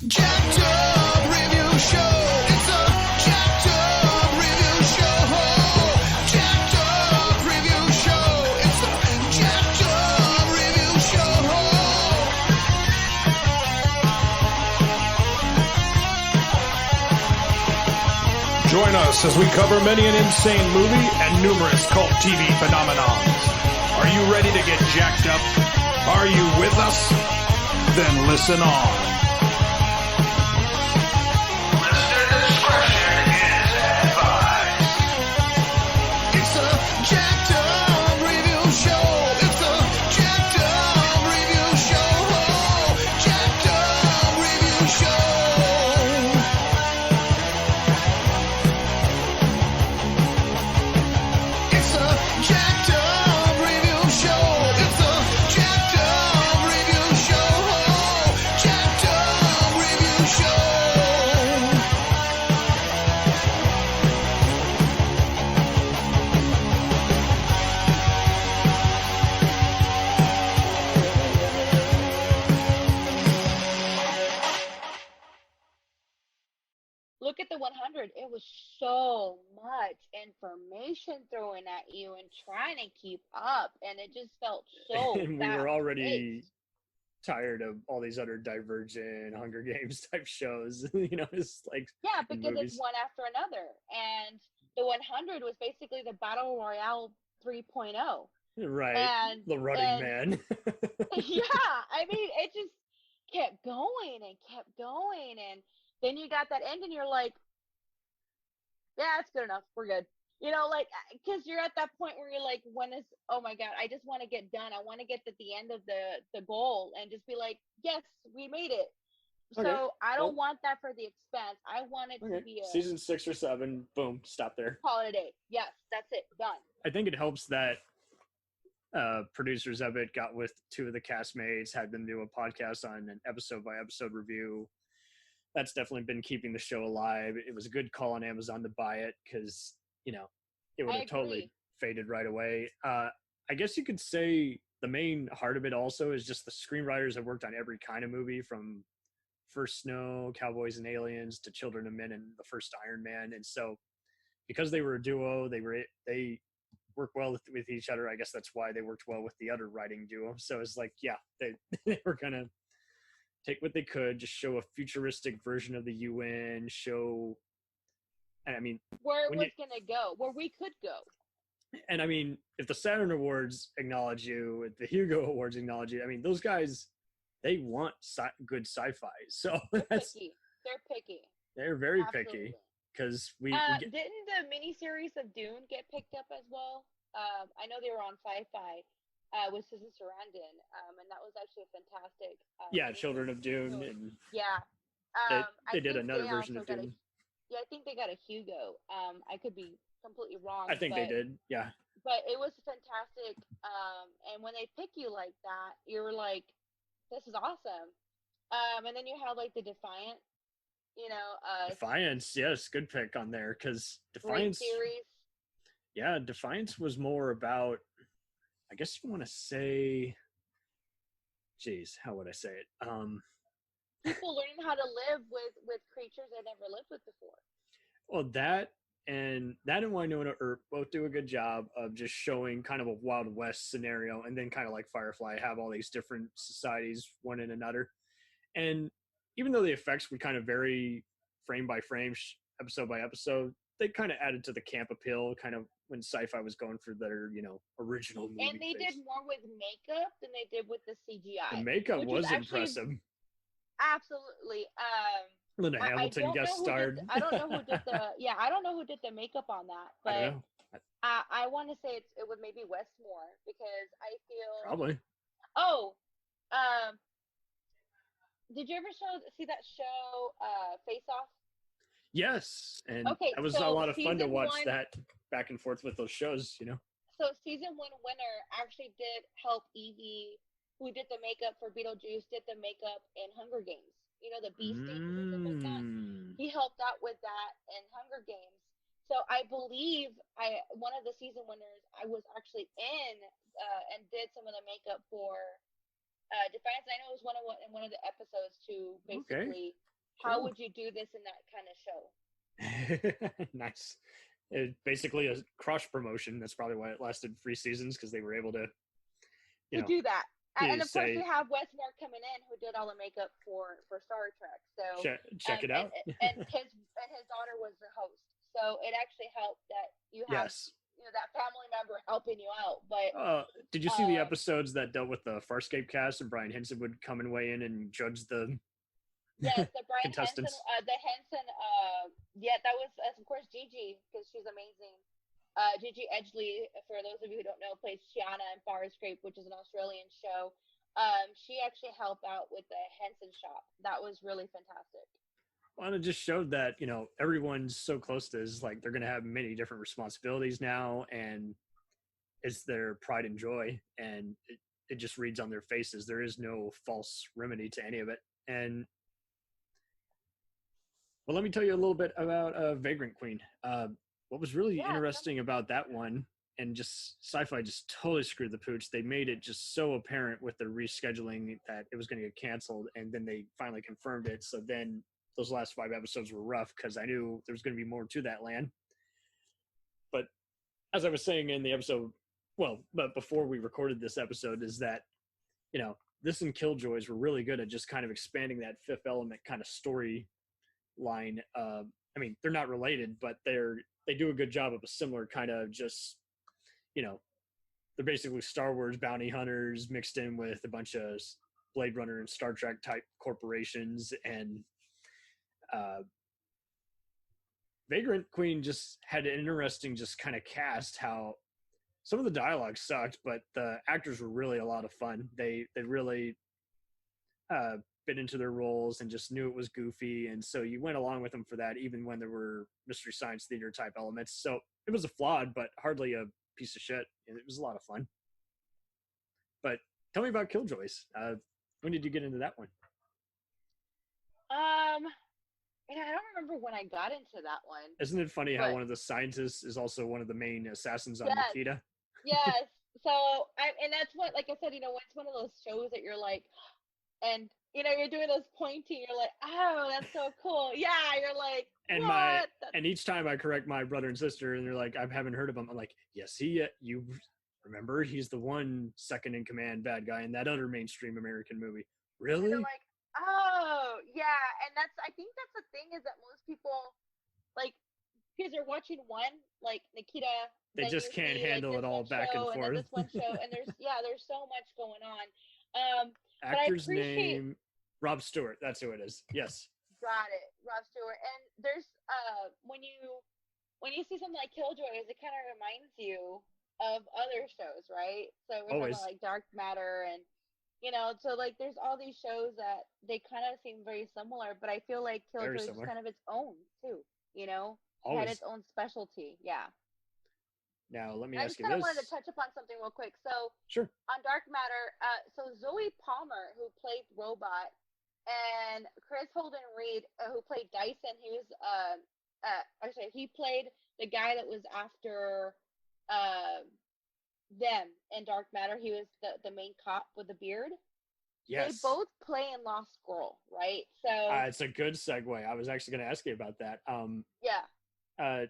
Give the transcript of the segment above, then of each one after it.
Jacked Up Review Show. It's a Jacked Up Review Show. Jacked Up Review Show. It's a Jacked Up Review Show. Join us as we cover many an insane movie and numerous cult TV phenomenons. Are you ready to get jacked up? Are you with us? Then listen on. Listener discretion is advised. It's a Jacked Up Review Show. It's a Jacked Up Review Show. Jacked Up Review Show. It's a Jacked Up Review Show. It's a Jacked Up Review Show. Jacked Up Review Show. Look at the 100. It was so much information thrown at you and trying to keep up, and it just felt so And we were fast-paced. already tired of all these other Divergent, Hunger Games type shows. It's like Yeah, in because movies. it's one after another. And the 100 was basically the Battle Royale 3.0. right, And the Running Man. yeah, I mean, it just kept going and kept going. And then you got that end and you're like, yeah, it's good enough. We're good. Because you're at that point where you're like, oh my God, I just want to get done. I want to get to the end of the goal and just be like, yes, we made it. Okay, So I don't well- want that for The Expanse. I want it to Okay. be a Season 6 or 7, boom, stop there. call it a day. Yes, that's it. Done. I think it helps that producers of it got with two of the castmates, had them do a podcast on an episode by episode review. That's definitely been keeping the show alive. It was a good call on Amazon to buy it because, it would I have totally agree. faded right away. I guess you could say the main heart of it also is just the screenwriters have worked on every kind of movie from First Snow, Cowboys and Aliens to Children of Men and the first Iron Man. And so because they were a duo, they work well with each other. I guess that's why they worked well with the other writing duo. So it's like, yeah, they were going to take what they could, just show a futuristic version of the UN, Where it when was going to go, where we could go. and I mean, if the Saturn Awards acknowledge you, if the Hugo Awards acknowledge you, I mean, those guys, they want good sci-fi. So that's, Picky. They're picky. they're very Absolutely. picky because we get, Didn't the miniseries of Dune get picked up as well? I know they were on Sci-Fi with Susan Sarandon, and that was actually a fantastic. yeah, miniseries. Children of Dune, So, and yeah. they I did think another they version also of got Dune. I think they got a Hugo. I could be completely wrong. I think they but- did, yeah. But it was fantastic. And when they pick you like that, you're like, this is awesome. And then you have like the Defiant, Defiance, yes, good pick on there because great Defiance, series. yeah, Defiance was more about, I guess you want to say, geez, how would I say it? People learning how to live with creatures they never lived with before. Well, that and Winona Earp both do a good job of just showing kind of a Wild West scenario, and then kind of like Firefly, have all these different societies, one in another. And even though the effects would kind of vary frame by frame, episode by episode, they kind of added to the camp appeal, kind of when sci-fi was going for their, original movie. And they face. did more with makeup than they did with the CGI. The makeup which was actually impressive. Absolutely. Linda I Hamilton don't guest know who starred. did, I don't know who did the I don't know who did the makeup on that, I don't but know. I want to say it was maybe Westmore because I feel Probably. Oh, did you ever see that show Face Off? Yes, and Okay, that was a so lot of fun to season watch one- that back and forth with those shows. So season 1 winner actually did help Evie, who did the makeup for Beetlejuice, did the makeup in Hunger Games. The bee stings and stuff like that. He helped out with that in Hunger Games. So I believe one of the season winners I was actually in and did some of the makeup for Defiance. I know it was one of the episodes to basically how Cool. would you do this in that kind of show? Nice. Basically a cross promotion. That's probably why it lasted 3 seasons, because they were able to, To do that. yeah, And of course, say- we have Wes Moore coming in, who did all the makeup for Star Trek. So check it out. And his daughter was the host. So it actually helped that you have Yes. that family member helping you out. But Did you see the episodes that dealt with the Farscape cast, and Brian Henson would come and weigh in and judge the yes, the Brian Henson, contestants? that was of course Gigi, because she's amazing. Gigi Edgley, for those of you who don't know, plays Shiana in Farscape, which is an Australian show. She actually helped out with the Henson shop. That was really fantastic. Well, it just showed that, everyone's so close to is like they're going to have many different responsibilities now, and it's their pride and joy, and it just reads on their faces. There is no false remedy to any of it. And well, let me tell you a little bit about Vagrant Queen. What was really interesting about that one, and just Sci-Fi just totally screwed the pooch. They made it just so apparent with the rescheduling that it was going to get canceled, and then they finally confirmed it. So then those last 5 episodes were rough, because I knew there was going to be more to that land. But as I was saying in the episode, but before we recorded this episode, is that, this and Killjoys were really good at just kind of expanding that Fifth Element kind of story line. I mean, they're not related, but they do a good job of a similar kind of just, they're basically Star Wars bounty hunters mixed in with a bunch of Blade Runner and Star Trek type corporations. And Vagrant Queen just had an interesting just kind of cast. How some of the dialogue sucked, but the actors were really a lot of fun. They really fit into their roles and just knew it was goofy, and so you went along with them for that, even when there were Mystery Science Theater type elements. So it was a flawed, but hardly a piece of shit. It was a lot of fun. But tell me about Killjoys. When did you get into that one? And I don't remember when I got into that one. Isn't it funny how one of the scientists is also one of the main assassins on Nikita? Yes. So and that's what, like I said, it's one of those shows that you're like, and you're doing those pointing, you're like, oh, that's so cool. Yeah, you're like, and what? And each time I correct my brother and sister, and they're like, I haven't heard of him. I'm like, yes, you remember, he's the one second in command bad guy in that other mainstream American movie. Really? And they're like, oh, yeah. And I think that's the thing, is that most people, like, because they're watching one, like Nikita, they just can't handle it all back and forth. And then this one show, and there's so much going on. Actor's name, Rob Stewart. That's who it is. Yes. Got it, Rob Stewart. And there's when you see something like Killjoys, it kind of reminds you of other shows, right? So we're talking about like Dark Matter, and so like there's all these shows that they kind of seem very similar, but I feel like Killjoys is kind of its own too. It had its own specialty. Yeah. Now, let me ask you this. I just kind of wanted to touch upon something real quick. So, sure. On Dark Matter, so Zoe Palmer, who played Robot, and Chris Holden Reed, who played Dyson, he was, he played the guy that was after them in Dark Matter. He was the main cop with the beard. Yes. They both play in Lost Girl, right? So it's a good segue. I was actually going to ask you about that. Yeah.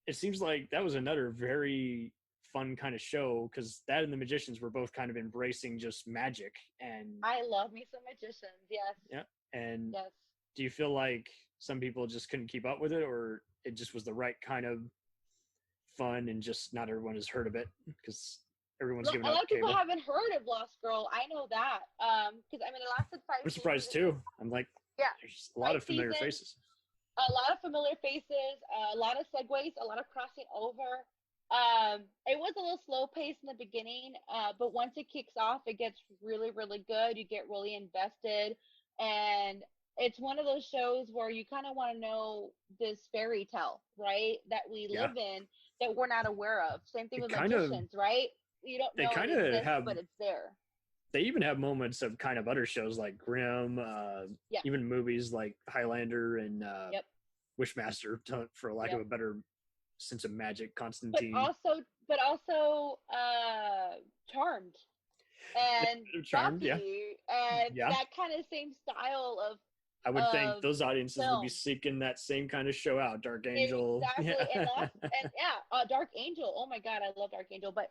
It seems like that was another very fun kind of show, because that and The Magicians were both kind of embracing just magic. And I love me some Magicians. Yes. Yeah. And yes. Do you feel like some people just couldn't keep up with it, or it just was the right kind of fun and just not everyone has heard of it because everyone's giving up a lot of people cable? haven't heard of Lost Girl. I know that. Because it lasted 5 I'm surprised too. I'm like, there's a lot of familiar faces. A lot of familiar faces, a lot of segues, a lot of crossing over. It was a little slow paced in the beginning, but once it kicks off, it gets really, really good. You get really invested, and it's one of those shows where you kind of want to know this fairy tale, right? That we live in, that we're not aware of. Same thing with Magicians, right? You don't know it exists, but it's there. They even have moments of kind of other shows like Grimm, even movies like Highlander and Wishmaster, for lack of a better sense of magic, Constantine. But also Charmed and Charmed, Buffy, and that kind of same style of I would think those audiences would be film. seeking that same kind of show out. Dark Angel. Exactly, Yeah. Dark Angel. Oh my God, I love Dark Angel. But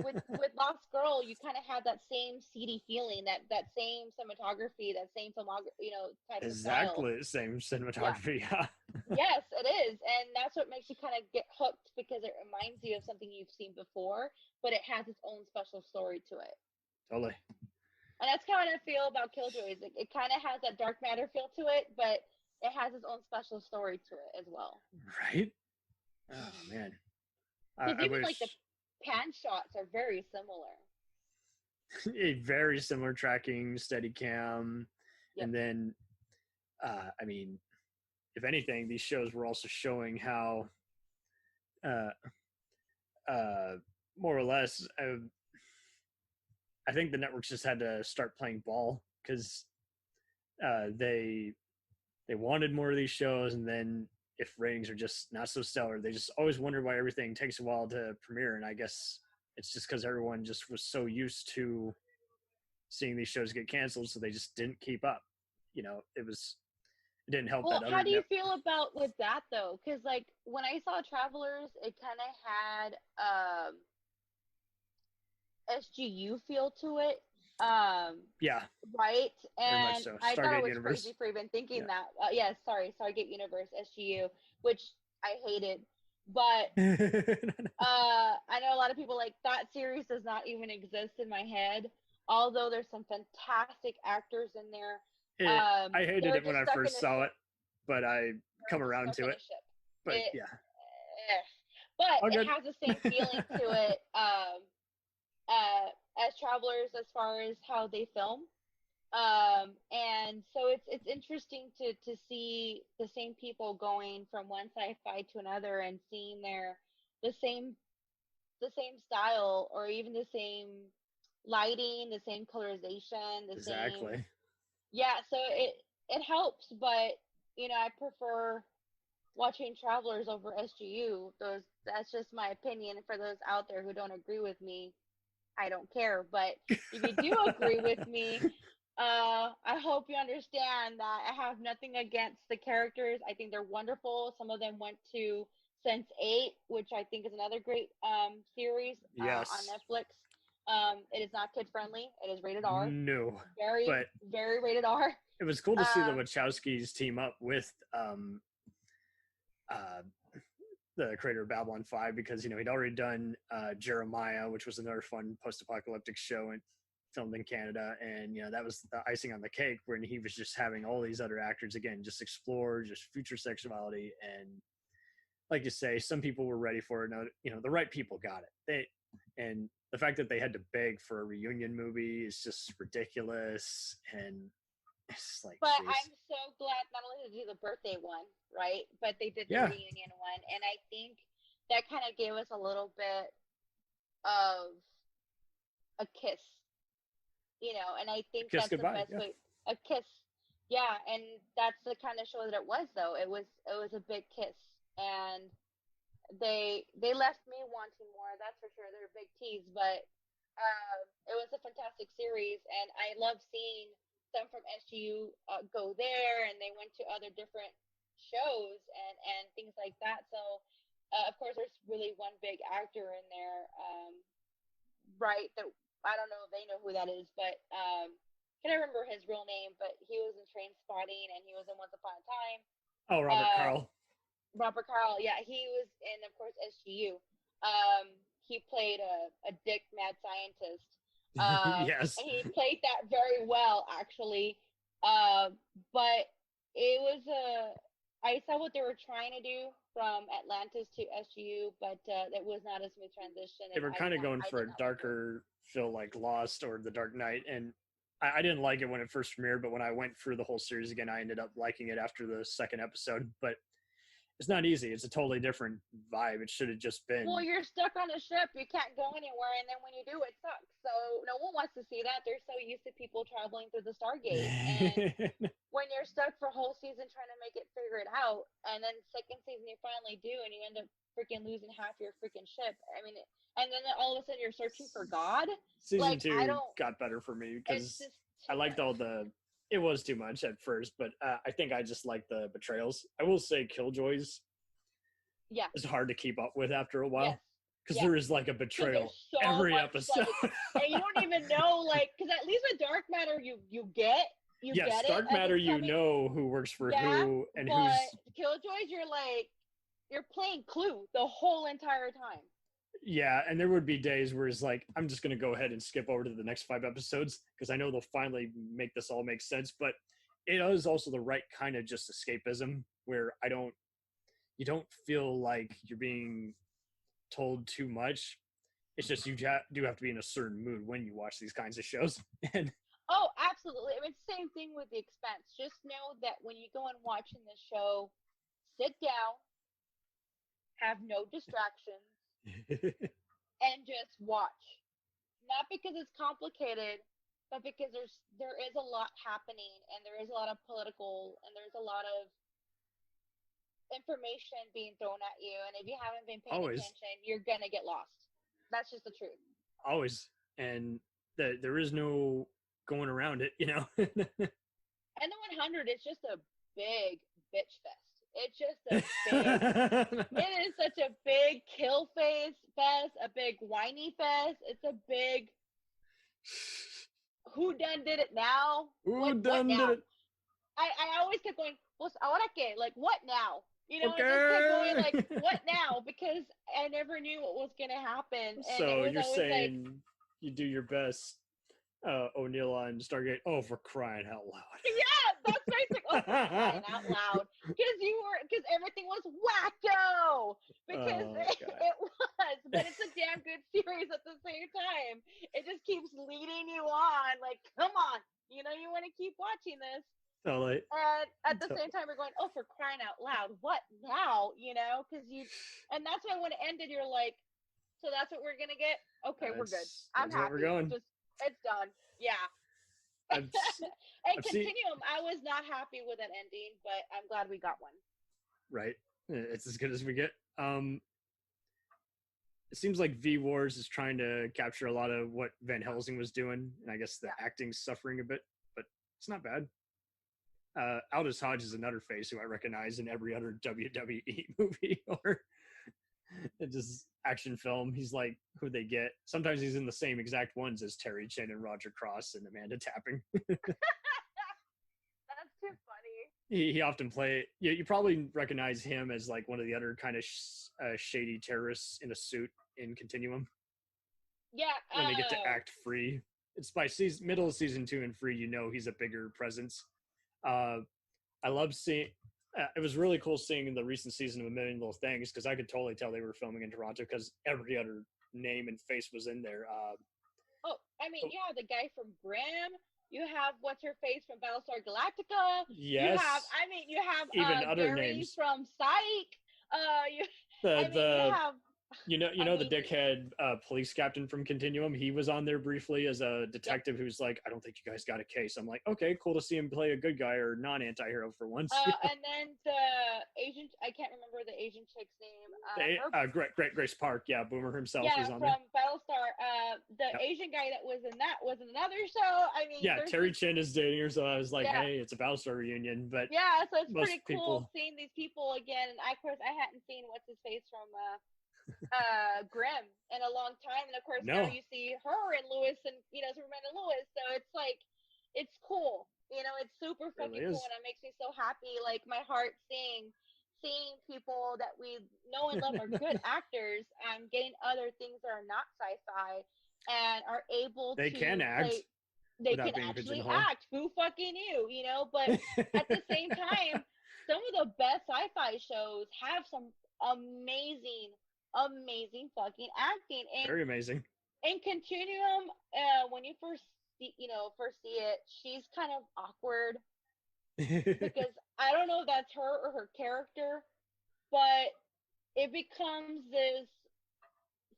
with Lost Girl, you kind of have that same seedy feeling, that same cinematography, that same filmography, type of style. Exactly the same Yeah. cinematography. Yeah. Yes, it is, and that's what makes you kind of get hooked because it reminds you of something you've seen before, but it has its own special story to it. Totally. And that's kind of how I feel about Killjoys. It kind of has that dark matter feel to it, but it has its own special story to it as well. Right? Oh man. Because I even wish like the pan shots are very similar. a very similar tracking, steady cam, Yep. and then I mean, if anything, these shows were also showing how more or less I think the networks just had to start playing ball because they wanted more of these shows, and then if ratings are just not so stellar, they just always wonder why everything takes a while to premiere. And I guess it's just because everyone just was so used to seeing these shows get canceled, so they just didn't keep up. It didn't help Well, that. how do you feel about with that though? Because like when I saw Travelers, it kind of had SGU feel to it. Yeah, Right, very much and so. I thought Stargate it was universe. crazy for even thinking Yeah. that. Yes, sorry, Stargate Universe, SGU, which I hated. But I know a lot of people like that series does not even exist in my head. Although there's some fantastic actors in there. I hated they're it when just I stuck in first a saw ship. it, but I come They're just around stuck to in it. a ship. But It, yeah, but all it good. has the same feeling to it as Travelers as far as how they film. And so it's interesting to see the same people going from one sci-fi to another and seeing the same style or even the same lighting, the same colorization, the same. Exactly. Yeah, so it helps, but I prefer watching Travelers over SGU. That's just my opinion. For those out there who don't agree with me, I don't care. But if you do agree with me, I hope you understand that I have nothing against the characters. I think they're wonderful. Some of them went to Sense8, which I think is another great series on Yes. Netflix. It is not kid friendly. It is rated R. No. Very, But very rated R. it was cool to see the Um, Wachowskis team up with the creator of Babylon 5 because he'd already done Jeremiah, which was another fun post-apocalyptic show and filmed in Canada, and that was the icing on the cake when he was just having all these other actors again just explore just future sexuality. And like you say, some people were ready for it. No, the right people got it. And the fact that they had to beg for a reunion movie is just ridiculous. And it's like, but geez. I'm so glad not only did they do the birthday one, right, but they did the Yeah. reunion one, and I think that kind of gave us a little bit of a kiss, and I think Kiss that's the goodbye. best Yeah. way. A kiss, yeah, and that's the kind of show that it was. Though it was a big kiss, and they left me wanting more. That's for sure. They're a big tease, but it was a fantastic series, and I love seeing some from SGU go there, and they went to other different shows and things like that. So, of course, there's really one big actor in there, right? That I don't know if they know who that is, but can't remember his real name. But he was in Train Spotting, and he was in Once Upon a Time. Oh, Robert Carl. Robert Carl, yeah, he was in, of course, SGU. He played a dick mad scientist. Yes. And he played that very well, actually. But it was I saw what they were trying to do from Atlantis to SGU, but it was not a smooth transition. They were kind of going for a darker feel like Lost or The Dark Knight, and I didn't like it when it first premiered, but when I went through the whole series again, I ended up liking it after the second episode. But it's not easy. It's a totally different vibe. It should have just been. Well, you're stuck on a ship. You can't go anywhere, and then when you do, it sucks. So no one wants to see that. They're so used to people traveling through the Stargate, and when you're stuck for a whole season trying to make it figure it out, and then second season you finally do, and you end up freaking losing half your freaking ship. I mean, and then all of a sudden you're searching for God. Season Like, 2 I don't. got better for me It's because just I liked much. all the it was too much at first, but I think I just like the betrayals. I will say Killjoys Yeah. is hard to keep up with after a while Yes. because Yes. there is like a 'Cause betrayal there's so every much, episode. and you don't even know, like, because at least with Dark Matter, you get Yes, it. Dark as Matter, it's you coming. know who works for Yeah, who and but who's. Killjoys, you're playing Clue the whole entire time. Yeah, and there would be days where it's like, I'm just going to go ahead and skip over to the next 5 episodes because I know they'll finally make this all make sense. But it is also the right kind of just escapism where you don't feel like you're being told too much. It's just you do have to be in a certain mood when you watch these kinds of shows. And Oh, absolutely. I mean, same thing with The Expanse. Just know that when you go and watching the show, sit down, have no distractions, and just watch. Not because it's complicated, but because there is a lot happening, and there is a lot of political, and there's a lot of information being thrown at you. And if you haven't been paying Always. attention, you're gonna get lost. That's just the truth. always, and there is no going around it, you know. And the 100 is just a big bitch fest. It's just a big. It is such a big kill fest, a big whiny fest. It's a big. Who done did it now? Who What done now? did it? I always kept going. Pues ahora qué? Like what now? You know, Okay. I just kept going like what now? Because I never knew what was gonna happen. And So it was you're always saying like, you do your best, O'Neill on Stargate. Oh, for crying out loud! yeah, that's basically crying out loud because everything was wacko because Oh, it God. was, but it's a damn good series at the same time. It just keeps leading you on, like, come on, you know, you want to keep watching this, Totally. and at the same time, we're going, oh, for crying out loud, what now? You know, and that's why when it ended, you're like, so that's what we're gonna get. Okay, we're good. I'm That's what happy. we're going. Just it's done. Yeah. I've And seen- Continuum, I was not happy with that ending, but I'm glad we got one. Right. It's as good as we get. It seems like V Wars is trying to capture a lot of what Van Helsing was doing, and I guess the acting's suffering a bit, but it's not bad. Aldous Hodge is another face who I recognize in every other WWE movie or just action film. He's like who they get. Sometimes he's in the same exact ones as Terry Chin and Roger Cross and Amanda Tapping. That's too funny. He often play. You probably recognize him as like one of the other kind of shady terrorists in a suit in Continuum Yeah. when they get to act free. It's by middle of season 2 and 3. You know he's a bigger presence. I love seeing. It was really cool seeing the recent season of A Million Little Things because I could totally tell they were filming in Toronto because every other name and face was in there. Oh, I mean, yeah, the guy from Grimm. You have what's her face from Battlestar Galactica. Yes. You have Even other Gary names from Psych. You know the dickhead police captain from Continuum. He was on there briefly as a detective who's like, I don't think you guys got a case. I'm like, okay, cool to see him play a good guy or non-anti-hero for once. And then the Asian, I can't remember the Asian chick's name. Grace Park, yeah, Boomer himself yeah, was on from there. Battlestar. The Asian guy that was in that was in another show. I mean, Yeah, Terry Chin is dating her, so I was like, hey, it's a Battlestar reunion. But yeah, so it's most pretty cool seeing these people again. And of course, I hadn't seen what's his face from Grimm in a long time, and of course now you see her and Lewis, and Superman and Lewis. So it's like, it's cool. It's super fucking cool, and it makes me so happy. Like my heart seeing people that we know and love are good actors and getting other things that are not sci-fi and are able they can act. They can actually act. Who fucking knew? But at the same time, some of the best sci-fi shows have some amazing fucking acting. And very amazing. In Continuum, when you first see it, she's kind of awkward because I don't know if that's her or her character, but it becomes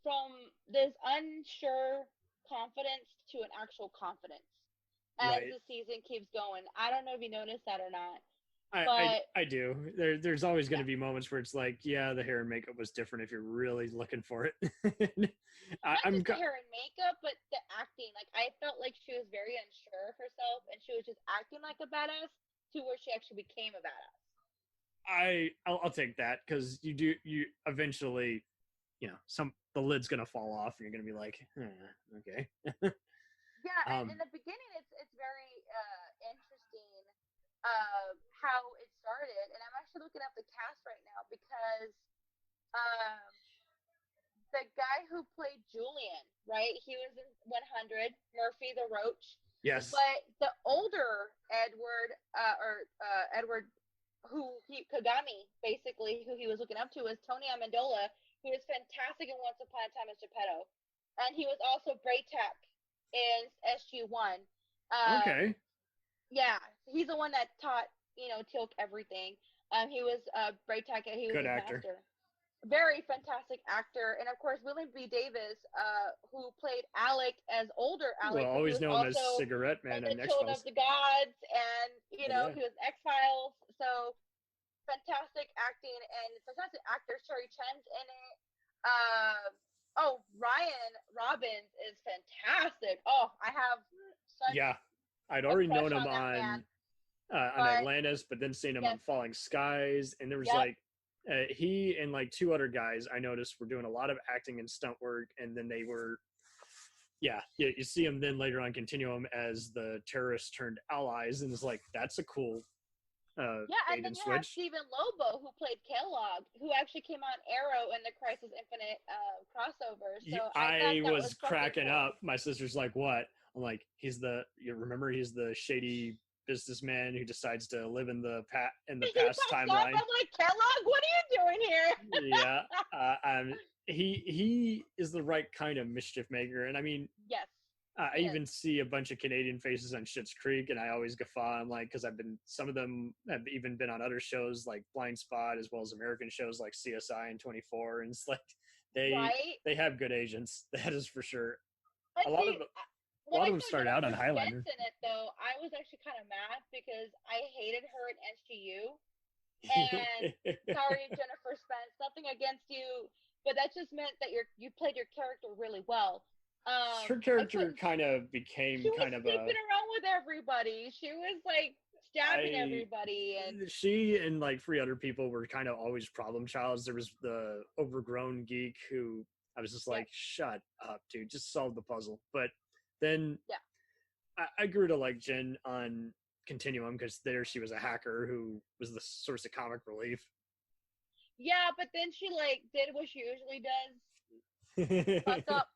from this unsure confidence to an actual confidence as the season keeps going. I don't know if you noticed that or not, I do. There's always going to be moments where it's like, yeah, the hair and makeup was different if you're really looking for it. Not just the hair and makeup, but the acting. Like I felt like she was very unsure of herself, and she was just acting like a badass to where she actually became a badass. I'll take that because you eventually, the lid's gonna fall off and you're gonna be like, okay. Yeah, and in the beginning, it's very interesting how it started, and I'm actually looking up the cast right now because the guy who played Julian, right? He was in 100, Murphy the Roach. Yes. But the older Edward, Edward, Kagami, basically, who he was looking up to, was Tony Amendola, who was fantastic in Once Upon a Time as Geppetto. And he was also Braytek in SG-1. Okay. Yeah, he's the one that taught, Teal'c everything. He was Braytek, he was good his actor. master. Very fantastic actor. And of course, William B. Davis, who played Alec as older Alec. Well, always know him as Cigarette Man and the Children X-Files. of the Gods, and he was X-Files. So fantastic acting and fantastic actor. Sherry Chen's in it. Ryan Robbins is fantastic. Oh, I have such I'd already crush known him on Atlantis, but then seeing him on Falling Skies, and there was he and like two other guys I noticed were doing a lot of acting and stunt work, and then they were you see them then later on Continuum as the terrorists turned allies, and it's like that's a cool and then you have Stephen Lobo, who played Kellogg, who actually came on Arrow in the Crisis Infinite crossover. So I was cracking up. My sister's like, "What?" I'm like, "He's the shady businessman who decides to live in the past timeline." I'm like, Kellogg, what are you doing here? He is the right kind of mischief maker, and I mean, yes. I even see a bunch of Canadian faces on Schitt's Creek, and I always guffaw. I'm like, because some of them have even been on other shows like Blind Spot, as well as American shows like CSI and 24, and it's like they have good agents. That is for sure. A lot of them started out on Highlander. In it though, I was actually kind of mad because I hated her in SGU. And sorry, Jennifer Spence, nothing against you, but that just meant that you played your character really well. Her character kind of became kind of sleeping around with everybody. She was like stabbing everybody, and she and like three other people were kind of always problem childs. There was the overgrown geek who I was just like, shut up, dude, just solve the puzzle. But then I grew to like Jen on Continuum because there she was a hacker who was the source of comic relief. Yeah, but then she like did what she usually does. Fucked up.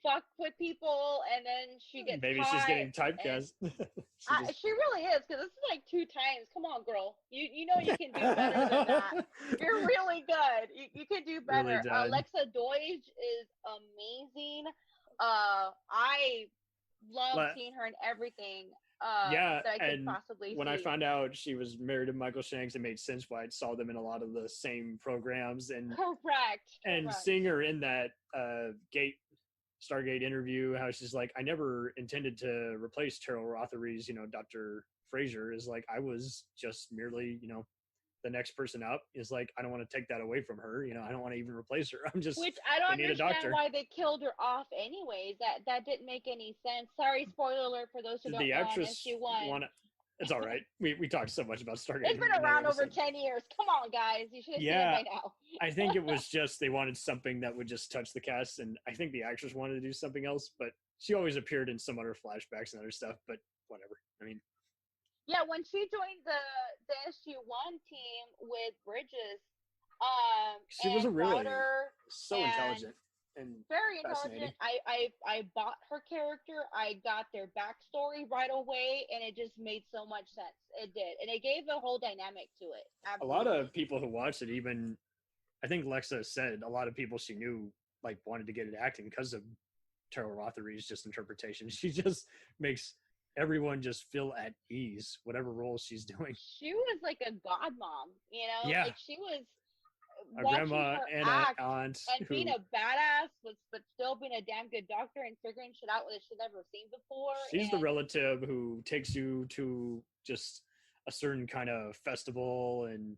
Fuck with people, and then she gets maybe she's getting typecast. She really is, because this is like 2 times. Come on, girl, you know you can do better than that. You're really good. You can do better. Really Alexa Doige is amazing. I love seeing her in everything that I could possibly when see. I found out she was married to Michael Shanks, it made sense why I saw them in a lot of the same programs. And correct. Seeing her in that Stargate interview, how she's like, I never intended to replace Terrell Rothery's, Dr. Fraser, is like, I was just merely, the next person up. Is like, I don't want to take that away from her. I don't want to even replace her. I'm just, which I don't understand why they killed her off anyways. That didn't make any sense. Sorry, spoiler alert for those who don't know. The actress it's all right. We talked so much about Stargate. It's been around over 10 years. Come on, guys. You should have seen it by now. I think it was just they wanted something that would just touch the cast, and I think the actress wanted to do something else, but she always appeared in some other flashbacks and other stuff, but whatever. I mean, yeah, when she joined the SG-1 team with Bridges, she was so intelligent. And very intelligent. I bought her character. I got their backstory right away, and it just made so much sense. It did, and it gave a whole dynamic to it. Absolutely. A lot of people who watched it, even I think Lexa said, a lot of people she knew like wanted to get into acting because of Terrell Rothery's just interpretation. She just makes everyone just feel at ease, whatever role she's doing. She was like a god mom, Yeah. Like she was. Our grandma and aunt and being a badass, but still being a damn good doctor and figuring shit out that she'd never seen before. She's the relative who takes you to just a certain kind of festival and,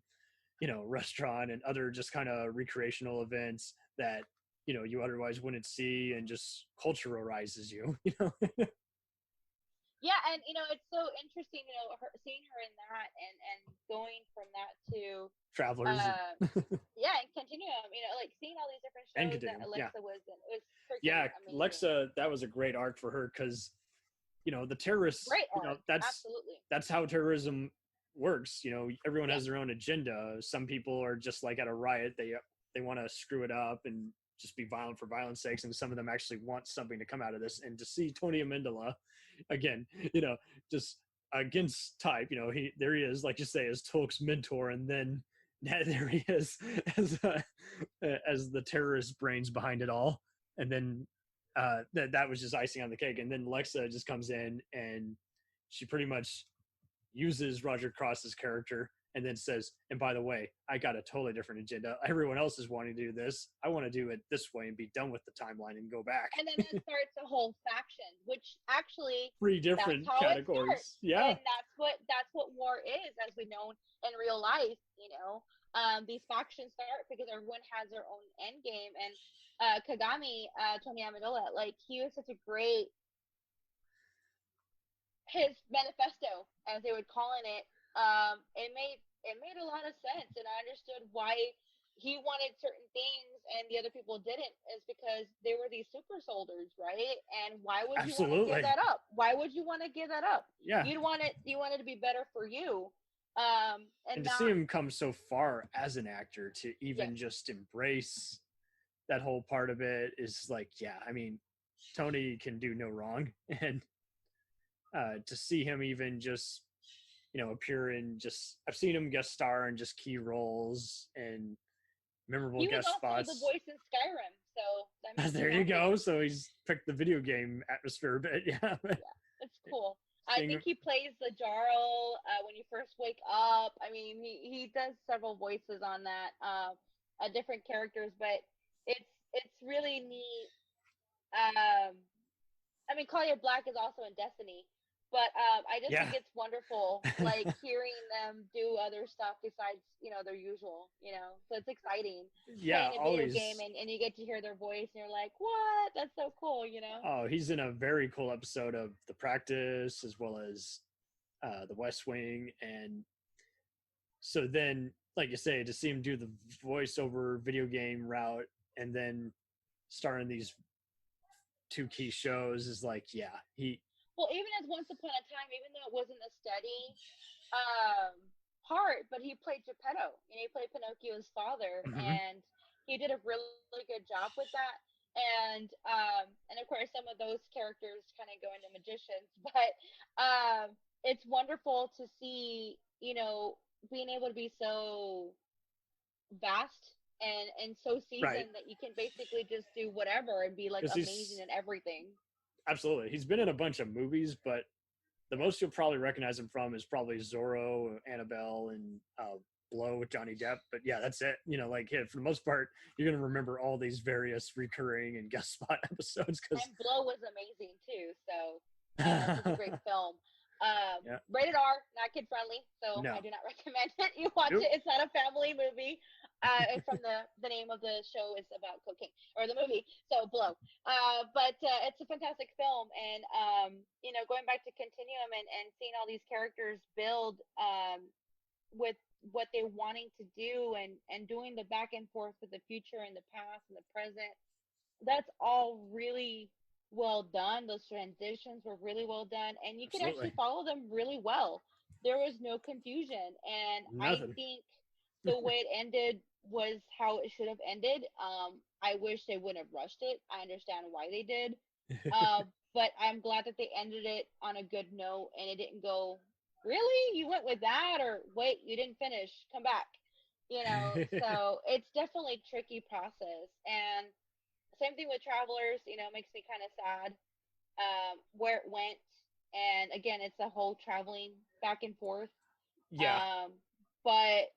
restaurant and other just kind of recreational events that, you otherwise wouldn't see, and just culturalizes you, Yeah, and it's so interesting, seeing her in that and going from that to Travelers yeah, and Continuum, like seeing all these different and shows that Continuum. Alexa Yeah. was in. It was freaking Yeah. amazing. Alexa, that was a great arc for her because, the terrorists, Great art. that's Absolutely. how terrorism works. Everyone has their own agenda. Some people are just like at a riot. They want to screw it up and just be violent for violence sakes. And some of them actually want something to come out of this. And to see Tony Amendola again, just against type, there he is, like you say, as Tolk's mentor. And then there he is as the terrorist brains behind it all. And then that was just icing on the cake. And then Lexa just comes in and she pretty much uses Roger Cross's character and then says, and by the way, I got a totally different agenda. Everyone else is wanting to do this. I want to do it this way and be done with the timeline and go back. And then it starts a whole faction, which actually 3 different categories. Yeah. And that's what war is, as we know in real life. These factions start because everyone has their own end game. And Kagami, Tony Amendola, like he was such a great, his manifesto, as they would call it, it made a lot of sense, and I understood why he wanted certain things and the other people didn't, is because they were these super soldiers, right? And why would you want to give that up? Why would you want to give that up? Yeah. You want it to be better for you. And to see him come so far as an actor to even just embrace that whole part of it is like, yeah, I mean, Tony can do no wrong. And to see him even just, appear in just, I've seen him guest star in just key roles and memorable guest spots. He was also the voice in Skyrim, so that makes there you go. So he's picked the video game atmosphere a bit. Yeah. It's cool. I think he plays the Jarl when you first wake up. I mean, he does several voices on that, different characters, but it's really neat. I mean, Claudia Black is also in Destiny, but I just think it's wonderful, like hearing them do other stuff besides their usual, so it's exciting. Yeah, playing a video game and you get to hear their voice and you're like, what? That's so cool, Oh, he's in a very cool episode of The Practice as well as The West Wing, and so then, like you say, to see him do the voiceover video game route and then star in these 2 key shows is like, well, even as Once Upon a Time, even though it wasn't a steady part, but he played Geppetto, he played Pinocchio's father, and he did a really good job with that. And of course, some of those characters kind of go into magicians, but it's wonderful to see, being able to be so vast and so seasoned that you can basically just do whatever and be like amazing in everything. Absolutely. He's been in a bunch of movies, but the most you'll probably recognize him from is probably Zorro, Annabelle, and Blow with Johnny Depp. But yeah, that's it. For the most part, you're going to remember all these various recurring and guest spot episodes. And Blow was amazing too. So it's a great film. Rated R, not kid friendly, so I do not recommend it. You watch it. It's not a family movie. It's from the name of the show is about cocaine, or the movie, so Blow. But it's a fantastic film, and going back to Continuum and seeing all these characters build with what they're wanting to do and doing the back and forth with the future and the past and the present, that's all really well done. Those transitions were really well done, and you could actually follow them really well. There was no confusion, and I think the way it ended was how it should have ended. I wish they wouldn't have rushed it. I understand why they did, but I'm glad that they ended it on a good note, and it didn't go, really? You went with that? Or wait, you didn't finish, come back. So it's definitely a tricky process, and same thing with Travelers, makes me kind of sad where it went. And again, it's a whole traveling back and forth. Yeah. But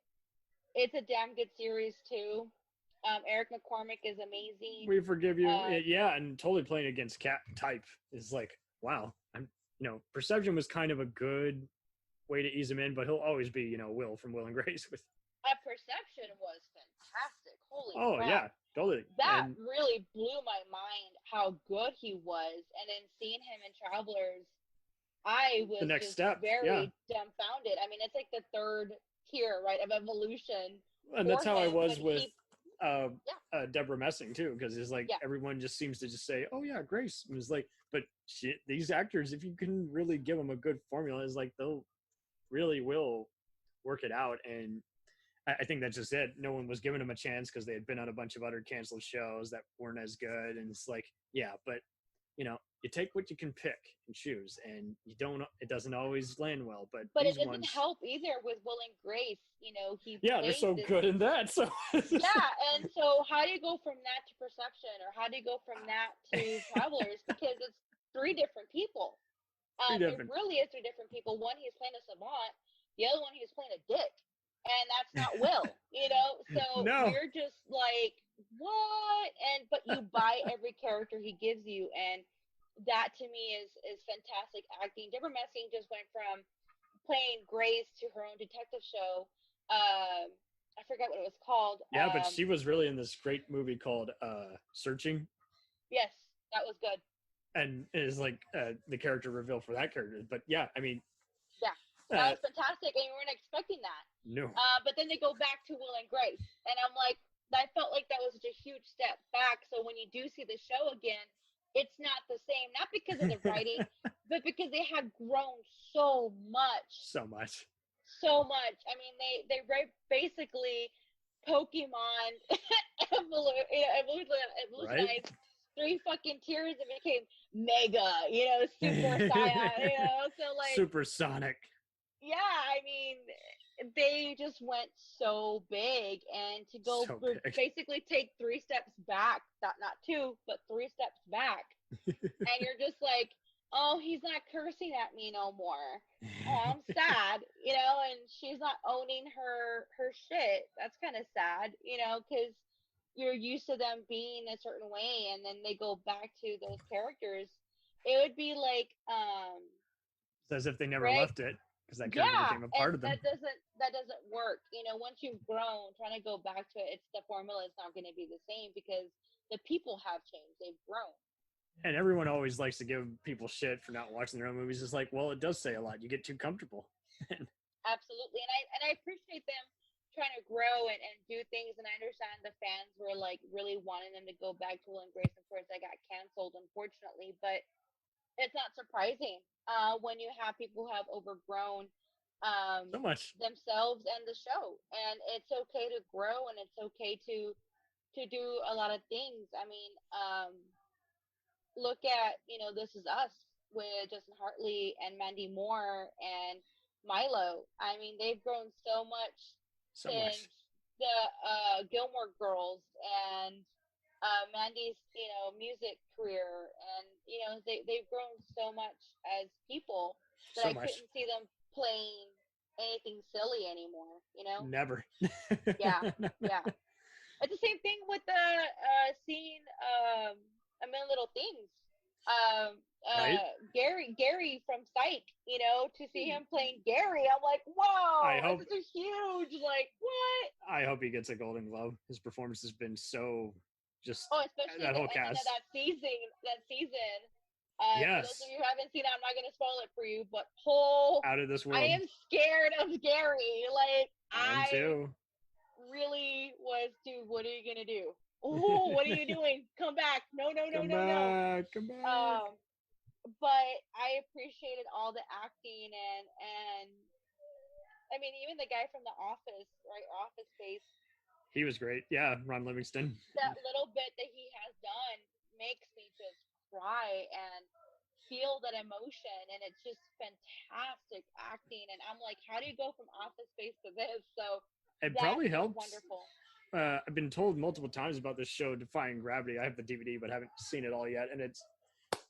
it's a damn good series too. Eric McCormick is amazing. We forgive you. And totally playing against cat type is like, wow. Perception was kind of a good way to ease him in, but he'll always be, you know, Will from Will and Grace. With Perception was fantastic. Holy oh crap. yeah, totally. That And really blew my mind how good he was. And then seeing him in Travelers, I was the next just step, very dumbfounded. I mean, it's like the third tier, right, of evolution. and that's for how I him, was but with Yeah. Deborah Messing too, because it's like Yeah. everyone just seems to just say, "Oh yeah, Grace." And it's like, but shit, these actors, if you can really give them a good formula, is like they'll really will work it out. And I think that's just it. No one was giving them a chance because they had been on a bunch of other canceled shows that weren't as good. And it's like, yeah, but you know, you take what you can pick and choose, and you don't. It doesn't always land well, but But these it doesn't ones, help either with Will and Grace. You know, he yeah, they're played so this- good in that. So Yeah, and so how do you go from that to Perception, or how do you go from that to Travelers? Because it's three different people. different. It really is three different people. One, he's playing a savant. The other one, he was playing a dick. And that's not Will, you know? So No. you're just like, what? But you buy every character he gives you. And that to me is fantastic acting. Deborah Messing just went from playing Grace to her own detective show. I forgot what it was called. Yeah, but she was really in this great movie called Searching. Yes, that was good. And it is like the character reveal for that character. But yeah, I mean, Yeah, that was fantastic. And we weren't expecting that. no. But then they go back to Will and Grace. And I'm like, I felt like that was such a huge step back. So when you do see the show again, it's not the same. Not because of the writing, but because they had grown so much. So much. So much. I mean, they basically Pokemon evolutionized 3 fucking tiers and became Mega, you know, Super Saiyan, you know, so like Supersonic. Yeah, I mean, they just went so big, and to go So big. basically take 3 steps back, not 2, but 3 steps back, and you're just like, oh, he's not cursing at me no more. Oh, I'm sad, you know, and she's not owning her shit. That's kind of sad, you know, because you're used to them being a certain way, and then they go back to those characters. It would be like It's as if they never right? left it, because that character became a part of them. That doesn't work. You know, once you've grown, trying to go back to it, the formula is not going to be the same because the people have changed. They've grown. And everyone always likes to give people shit for not watching their own movies. It's like, well, it does say a lot. You get too comfortable. Absolutely. And I appreciate them trying to grow and do things. And I understand the fans were like really wanting them to go back to Will and Grace. Of course, I got canceled, unfortunately, but it's not surprising when you have people who have overgrown So much. themselves and the show. And it's okay to grow, and it's okay to do a lot of things. I mean, look at, you know, This Is Us with Justin Hartley and Mandy Moore and Milo. I mean, they've grown so much So since much. the Gilmore Girls and Mandy's, you know, music career, and you know, they've grown so much as people that So I much. couldn't see them playing anything silly anymore. You know? Never. Yeah, yeah. It's the same thing with the seeing A Million Little Things. Right? Gary from Psych, you know, to see him playing Gary, I'm like, whoa, I hope- this is huge. Like, what? I hope he gets a Golden Globe. His performance has been so just Oh, especially that the whole ending of cast. that season. For Yes. those of you who haven't seen it, I'm not going to spoil it for you, but Out of this world. I am scared of Gary. Like, I am too. really was, dude, what are you going to do? Oh, what are you doing? Come back. No. Come back. But I appreciated all the acting and I mean, even the guy from The Office, right? Office Space, He was great. Yeah, Ron Livingston. that little bit that he has done makes me just cry and feel that emotion, and it's just fantastic acting. And I'm like, how do you go from Office Space to this? So It that probably was helps. wonderful. I've been told multiple times about this show, Defying Gravity. I have the DVD, but haven't seen it all yet. And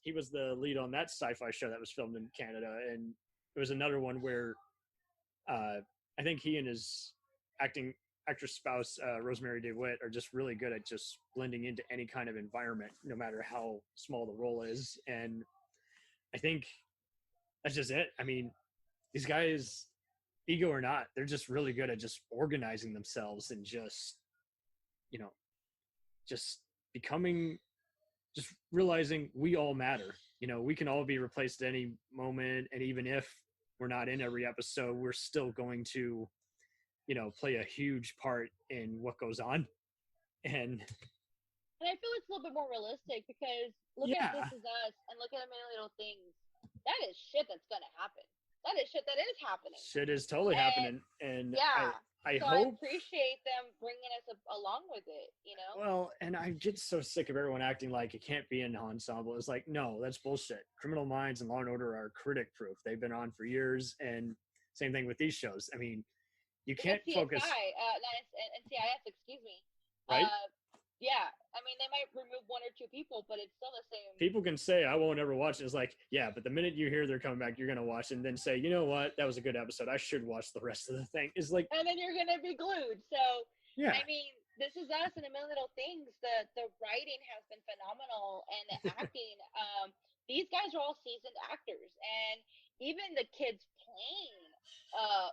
he was the lead on that sci-fi show that was filmed in Canada. And it was another one where I think he and his actress spouse, Rosemary DeWitt, are just really good at just blending into any kind of environment, no matter how small the role is. And I think that's just it. I mean, these guys, ego or not, they're just really good at just organizing themselves and just, you know, just becoming, just realizing we all matter. You know, we can all be replaced at any moment. And even if we're not in every episode, we're still going to, you know, play a huge part in what goes on. And I feel it's a little bit more realistic because look at This Is Us and look at A Million Little Things. That is shit that's gonna happen. That is shit that is happening. Shit is totally happening. And yeah, I so hope. I appreciate them bringing us along with it. You know. Well, and I get so sick of everyone acting like it can't be an ensemble. It's like, no, that's bullshit. Criminal Minds and Law and Order are critic proof. They've been on for years, and same thing with these shows. I mean, you can't focus. NCIS, excuse me. Right. Yeah, I mean, they might remove one or two people, but it's still the same. People can say, I won't ever watch it. It's like, yeah, but the minute you hear they're coming back, you're going to watch it and then say, you know what? That was a good episode. I should watch the rest of the thing. It's like, and then you're going to be glued. So, yeah. I mean, This Is Us and A Million Little Things, the writing has been phenomenal, and the acting, these guys are all seasoned actors, and even the kids playing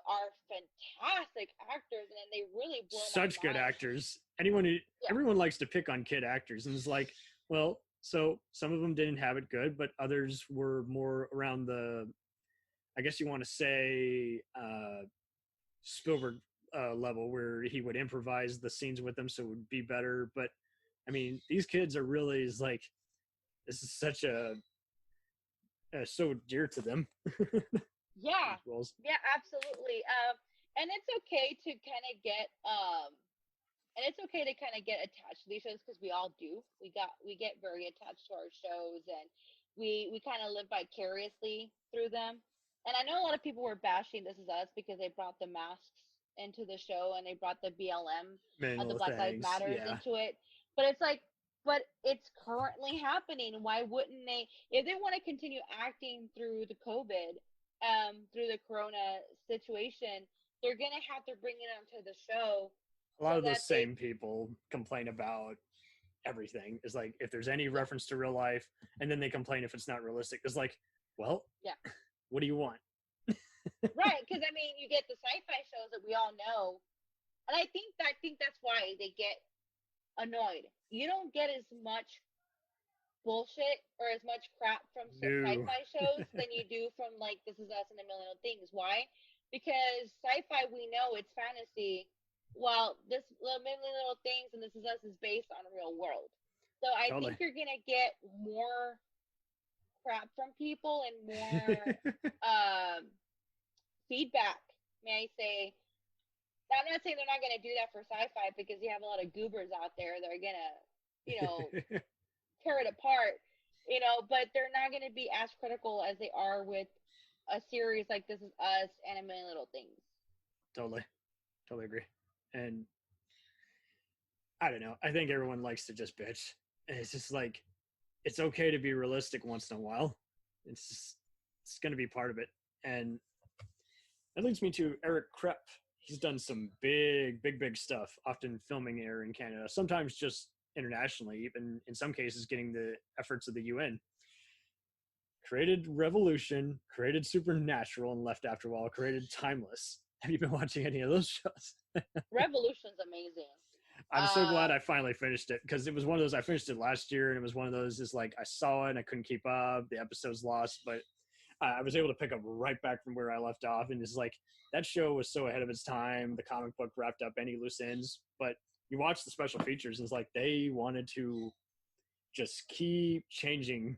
are fantastic actors, and they really blow such good actors. Everyone likes to pick on kid actors, and it's like, well, so some of them didn't have it good, but others were more around the, I guess you want to say, Spielberg level, where he would improvise the scenes with them so it would be better. But I mean, these kids are really, is like, this is such a so dear to them. Yeah, absolutely. And it's okay to kind of get attached to these shows, because we all do. We get very attached to our shows, and we kind of live vicariously through them. And I know a lot of people were bashing This Is Us because they brought the masks into the show, and they brought the BLM, the Black Lives Matters into it. But it's like, but it's currently happening. Why wouldn't they? If they want to continue acting through the COVID, through the Corona situation, they're gonna have to bring it onto the show. A lot of those same people complain about everything. It's like, if there's any reference to real life, and then they complain if it's not realistic. It's like, well, yeah, what do you want? Right, because I mean, you get the sci-fi shows that we all know, and I think that's why they get annoyed. You don't get as much bullshit or as much crap from sci-fi shows than you do from like This Is Us and A Million Little Things. Why? Because sci-fi, we know it's fantasy, while this Million Little Things and This Is Us is based on a real world. So I think you're gonna get more crap from people and more feedback, may I say. I'm not saying they're not going to do that for sci-fi, because you have a lot of goobers out there that are going to, you know, tear it apart, you know, but they're not going to be as critical as they are with a series like This Is Us and A Million Little Things. Totally agree. And I don't know, I think everyone likes to just bitch, and it's just like, it's okay to be realistic once in a while. It's going to be part of it. And that leads me to Eric Krepp. He's done some big stuff, often filming here in Canada, sometimes just internationally, even in some cases getting the efforts of the UN. Created Revolution, created Supernatural, and left after a while, created Timeless. Have you been watching any of those shows? Revolution's amazing. I'm so glad I finally finished it, because it was one of those, I finished it last year, and it was one of those, is like, I saw it and I couldn't keep up, the episodes lost, but I was able to pick up right back from where I left off. And it's like, that show was so ahead of its time. The comic book wrapped up any loose ends, but you watch the special features, and it's like, they wanted to just keep changing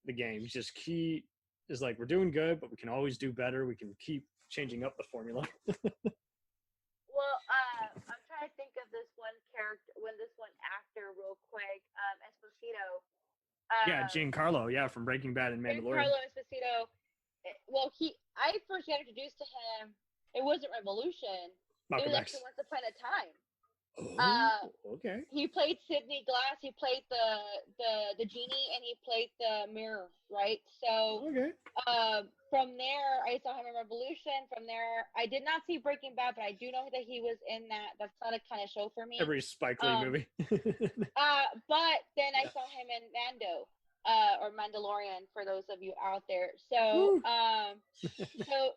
the game. Just keep, it's like, we're doing good, but we can always do better. We can keep changing up the formula. Well, I'm trying to think of this one actor real quick. Esposito. Yeah, Giancarlo, from Breaking Bad and Mandalorian. Giancarlo Esposito. Well, I first got introduced to him. It wasn't Revolution. Malcolm it was X. actually Once Upon a Time. Okay. He played Sidney Glass. He played the genie, and he played the mirror. Right. So. Okay. From there, I saw him in Revolution. From there, I did not see Breaking Bad, but I do know that he was in that. That's not a kind of show for me. Every Spike Lee movie. But then I saw him in Mando. or Mandalorian for those of you out there. So, so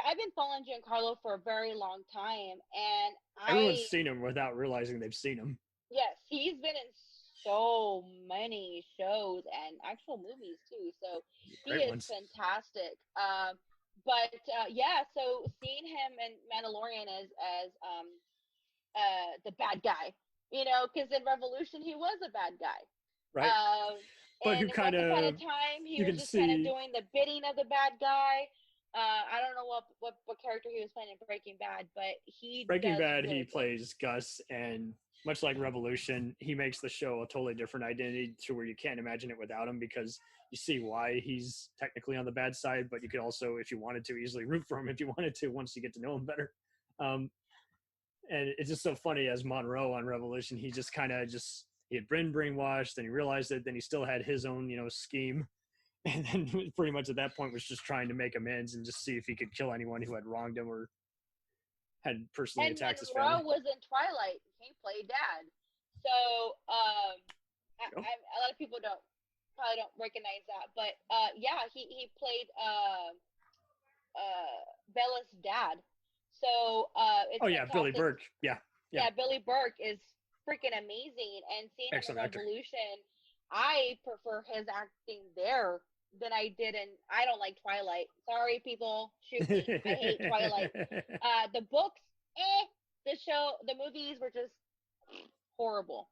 I've been following Giancarlo for a very long time, and Everyone's seen him without realizing they've seen him. Yes, he's been in so many shows and actual movies too. So he Great is ones. fantastic. Yeah, so seeing him in Mandalorian as the bad guy, you know, because in Revolution he was a bad guy. Right. But who and kind once upon a of time he you was can just kind of see- doing the bidding of the bad guy. I don't know what character he was playing in Breaking Bad, but Breaking does Bad, really he good. plays Gus, and much like Revolution, he makes the show a totally different identity to where you can't imagine it without him, because you see why he's technically on the bad side, but you could also, if you wanted to, easily root for him if you wanted to once you get to know him better. And it's just so funny as Monroe on Revolution, he just kind of he had been brainwashed, and he realized it, then he still had his own, scheme. And then pretty much at that point was just trying to make amends and just see if he could kill anyone who had wronged him or had personally attacked his Monroe family. was in Twilight. He played Dad. So a lot of people probably don't recognize that, but yeah, he played Bella's dad. So it's Billy fantastic. Burke. Yeah. Billy Burke is freaking amazing, and seeing him in Excellent actor. Revolution, I prefer his acting there than I did in. I don't like Twilight. Sorry, people, shoot me. I hate Twilight. The books, the show, the movies were just horrible.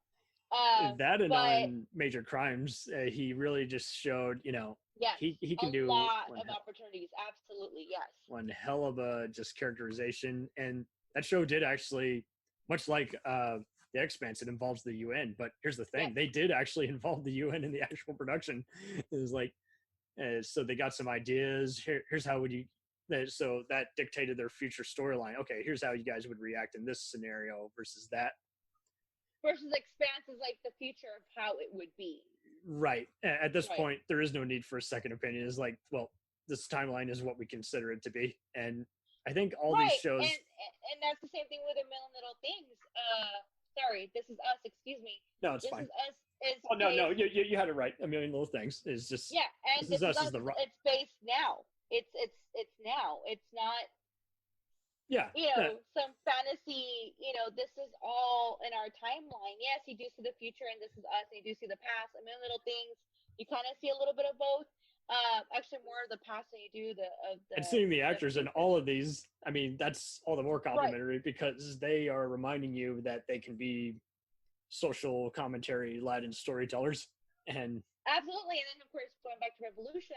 That and but on Major Crimes, he really just showed, yes, he can a do lot of opportunities. Absolutely, yes. one hell of a just characterization. And that show did actually, much like the Expanse, it involves the UN. But here's the thing: they did actually involve the UN in the actual production. It was like, so they got some ideas. Here's how would you. So that dictated their future storyline. Okay, here's how you guys would react in this scenario versus that. Versus Expanse is like the future of how it would be. Right. At this point, there is no need for a second opinion. It's like, well, this timeline is what we consider it to be. And I think all these shows. And that's the same thing with A Million Little Things. Sorry, This Is Us. Excuse me. No, it's This fine. Is Us. Oh no, you had it right. A Million Little Things is just. Yeah, and This Is Us is the. It's based now. It's now. It's not. Yeah. Some fantasy. This is all in our timeline. Yes, you do see the future, and This Is Us, and you do see the past. A Million Little Things. You kind of see a little bit of both. Actually, more of the past than you do the. And seeing the actors in all of these, I mean, that's all the more complimentary because they are reminding you that they can be social commentary Latin storytellers. And absolutely, and then of course going back to Revolution,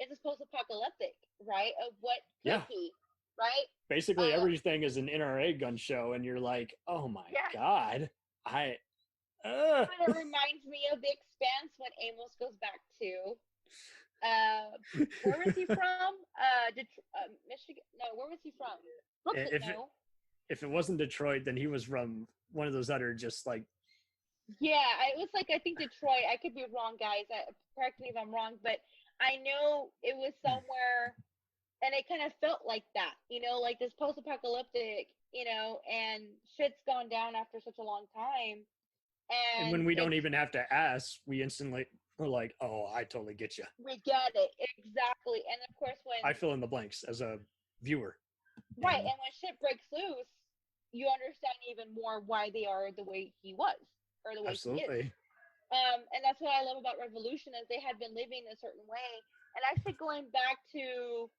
it's a post-apocalyptic, right? Of what could be, right? Basically, everything is an NRA gun show, and you're like, oh my god, But it reminds me of The Expanse when Amos goes back to. Where was he from? Michigan? No, where was he from? Brooklyn, if it wasn't Detroit, then he was from one of those other just like. Yeah, it was like I think Detroit. I could be wrong, guys. Correct me if I'm wrong, but I know it was somewhere, and it kind of felt like that, like this post-apocalyptic, and shit's gone down after such a long time. And when we don't even have to ask, we instantly. We're like, oh, I totally get you. We get it. Exactly. And of course, when I fill in the blanks as a viewer. Right. And when shit breaks loose, you understand even more why they are the way he was or the way he is. And that's what I love about Revolution is they had been living a certain way. And actually going back to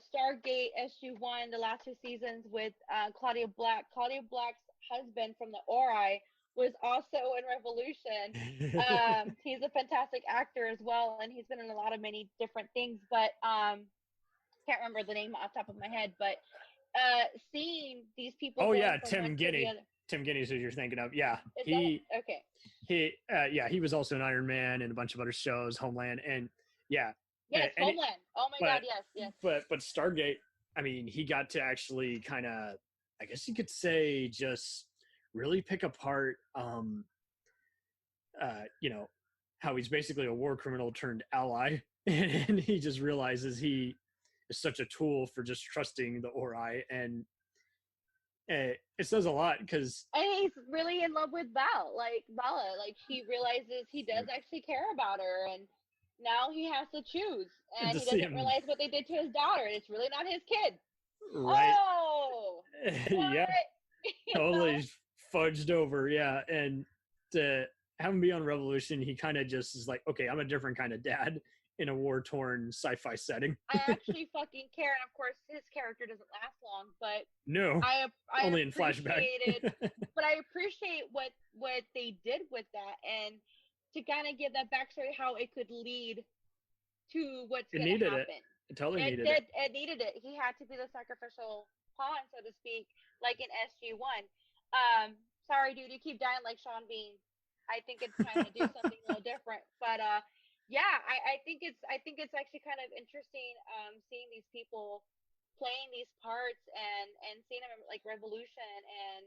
Stargate SG-1, the last 2 seasons with Claudia Black. Claudia Black's husband from the Ori was also in Revolution. He's a fantastic actor as well, and he's been in a lot of many different things, but can't remember the name off the top of my head. But seeing these people. Oh yeah, Tim Guinea. Tim Guinea is who you're thinking of. Yeah, okay. He was also in Iron Man and a bunch of other shows, Homeland, and yes, Homeland. Oh my God, yes. But Stargate, I mean, he got to actually kind of, I guess you could say, just really pick apart, how he's basically a war criminal turned ally, and he just realizes he is such a tool for just trusting the Ori, and it says a lot because and he's really in love with Bella. Like he realizes he does actually care about her, and now he has to choose, and he doesn't realize what they did to his daughter. It's really not his kid. Right. Oh, Yeah, you totally know? fudged over. Yeah, and to have him be on Revolution, he kind of just is like, okay, I'm a different kind of dad in a war-torn sci-fi setting. I actually fucking care, and of course his character doesn't last long, but No, I only in flashback. but I appreciate what they did with that, and to kind of give that backstory, how it could lead to what's going to happen. It totally needed it. It needed it. He had to be the sacrificial pawn, so to speak, like in SG-1. Sorry, dude, you keep dying like Sean Bean. I think it's time to do something a little different. But yeah, I think it's actually kind of interesting seeing these people playing these parts and seeing them in, like, Revolution, and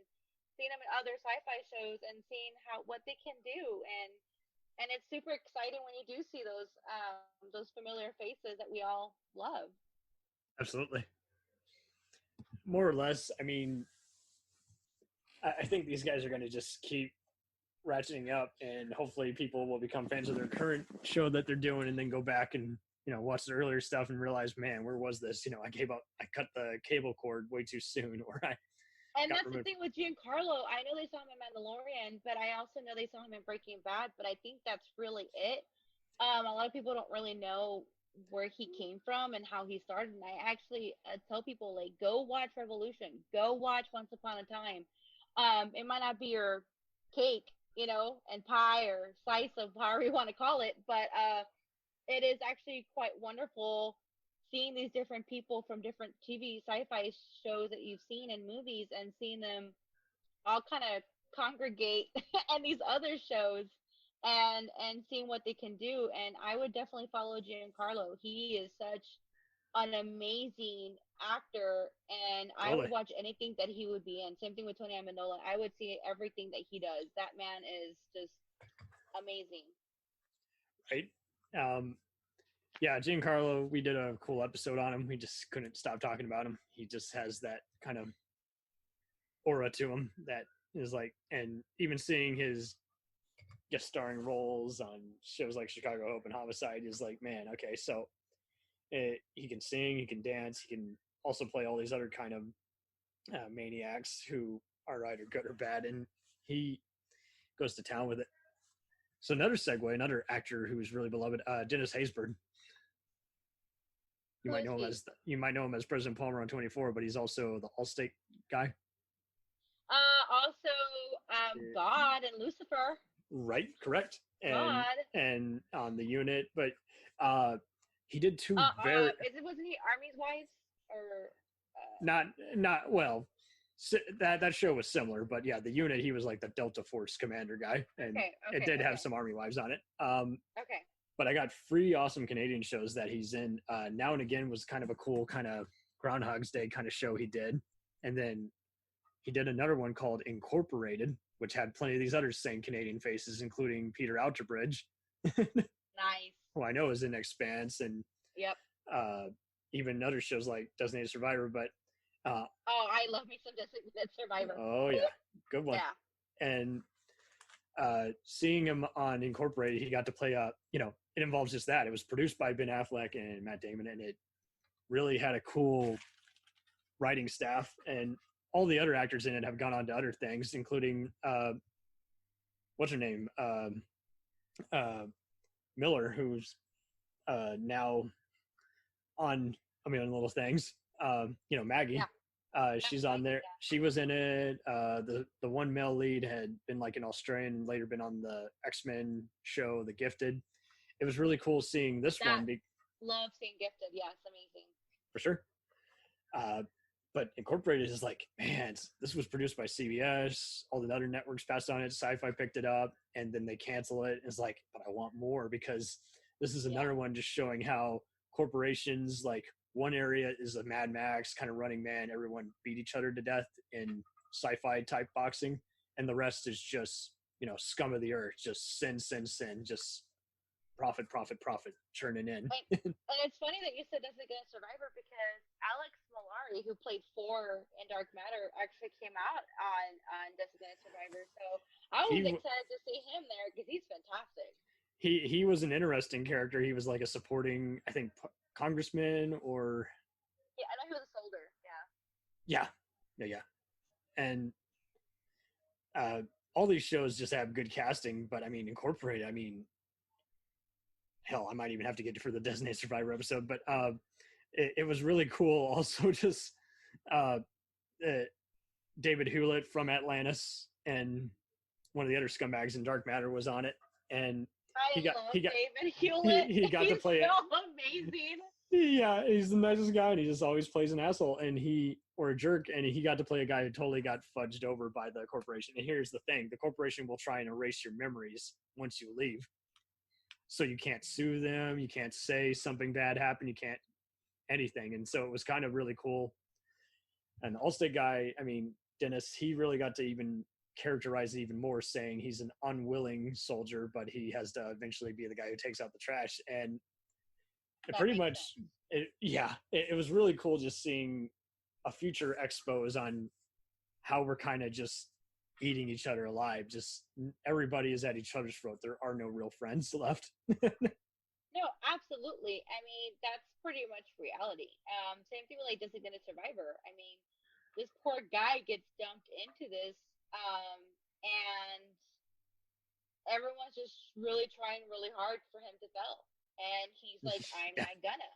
seeing them in other sci-fi shows, and seeing what they can do, and it's super exciting when you do see those familiar faces that we all love. Absolutely. More or less, I mean, I think these guys are going to just keep ratcheting up, and hopefully people will become fans of their current show that they're doing, and then go back and, you know, watch the earlier stuff and realize, man, where was this? You know, I cut the cable cord way too soon, or And that's the thing with Giancarlo. I know they saw him in Mandalorian, but I also know they saw him in Breaking Bad, but I think that's really it. A lot of people don't really know where he came from and how he started, and I actually tell people, like, go watch Revolution, go watch Once Upon a Time. It might not be your cake, you know, and pie or slice of however you want to call it, but it is actually quite wonderful seeing these different people from different TV sci-fi shows that you've seen in movies, and seeing them all kind of congregate and these other shows, and seeing what they can do. And I would definitely follow Giancarlo. He is such an amazing actor, and I would watch anything that he would be in. Same thing with Tony Amendola. I would see everything that he does. That man is just amazing. Right. Yeah, Giancarlo, we did a cool episode on him. We just couldn't stop talking about him. He just has that kind of aura to him that is like, and even seeing his guest starring roles on shows like Chicago Hope and Homicide is like, man, okay, so he can sing, he can dance, he can also play all these other kind of maniacs who are either good or bad, and he goes to town with it. So another segue, another actor who is really beloved, Dennis Hayesburg. You might know him as President Palmer on 24, but he's also the Allstate guy. Also, God and Lucifer. Right, correct. And God. And on the unit, but he did two wasn't he Army's Wives or? Not well. That show was similar, but yeah, the unit, he was like the Delta Force commander guy, and it did have some Army Wives on it. Okay. But I got 3 awesome Canadian shows that he's in. Now and Again was kind of a cool kind of Groundhog's Day kind of show he did. And then he did another one called Incorporated, which had plenty of these other same Canadian faces, including Peter Outerbridge. Nice. Who I know is in Expanse, and even other shows like Designated Survivor. But I love me some Designated Survivor. Oh, yeah. Good one. Yeah. And seeing him on Incorporated, he got to play it involves just that. It was produced by Ben Affleck and Matt Damon, and it really had a cool writing staff, and all the other actors in it have gone on to other things, including what's her name, Miller, who's now on A Million Little Things. Maggie. Yeah. She's on there. She was in it. The one male lead had been like an Australian, and later been on the X-Men show, The Gifted. It was really cool seeing this one. Love seeing Gifted. Yeah, it's amazing. For sure. But Incorporated is like, man, this was produced by CBS. All the other networks passed on it. Sci-Fi picked it up, and then they cancel it. It's like, but I want more, because this is another one just showing how corporations, like, one area is a Mad Max kind of Running Man. Everyone beat each other to death in sci-fi type boxing, and the rest is just, scum of the earth, just sin, just profit, churning in. And it's funny that you said Designated Survivor, because Alex Millar who played 4 in Dark Matter, actually came out on Designated Survivor. So I was excited to see him there because he's fantastic. He was an interesting character. He was like a supporting, I think, congressman or. Yeah, I know he was a soldier. Yeah. Yeah. And all these shows just have good casting, but I mean, Incorporated, I mean, hell, I might even have to get to for the Designated Survivor episode, but it was really cool. Also, just David Hewlett from Atlantis and one of the other scumbags in Dark Matter was on it, and I love David Hewlett. He got to play so amazing. Yeah, he's the nicest guy, and he just always plays an asshole, or a jerk, and he got to play a guy who totally got fudged over by the corporation. And here's the thing: the corporation will try and erase your memories once you leave, so you can't sue them, you can't say something bad happened, you can't anything. And so it was kind of really cool. And the Allstate guy, I mean, Dennis, he really got to even characterize it even more, saying he's an unwilling soldier, but he has to eventually be the guy who takes out the trash. And it pretty much, it was really cool just seeing a future expose on how we're kind of just eating each other alive. Just everybody is at each other's throat. There are no real friends left. No, absolutely. I mean, that's pretty much reality. Same thing with like Designated Survivor. I mean, this poor guy gets dumped into this, and everyone's just really trying really hard for him to fail. And he's like, I'm not gonna.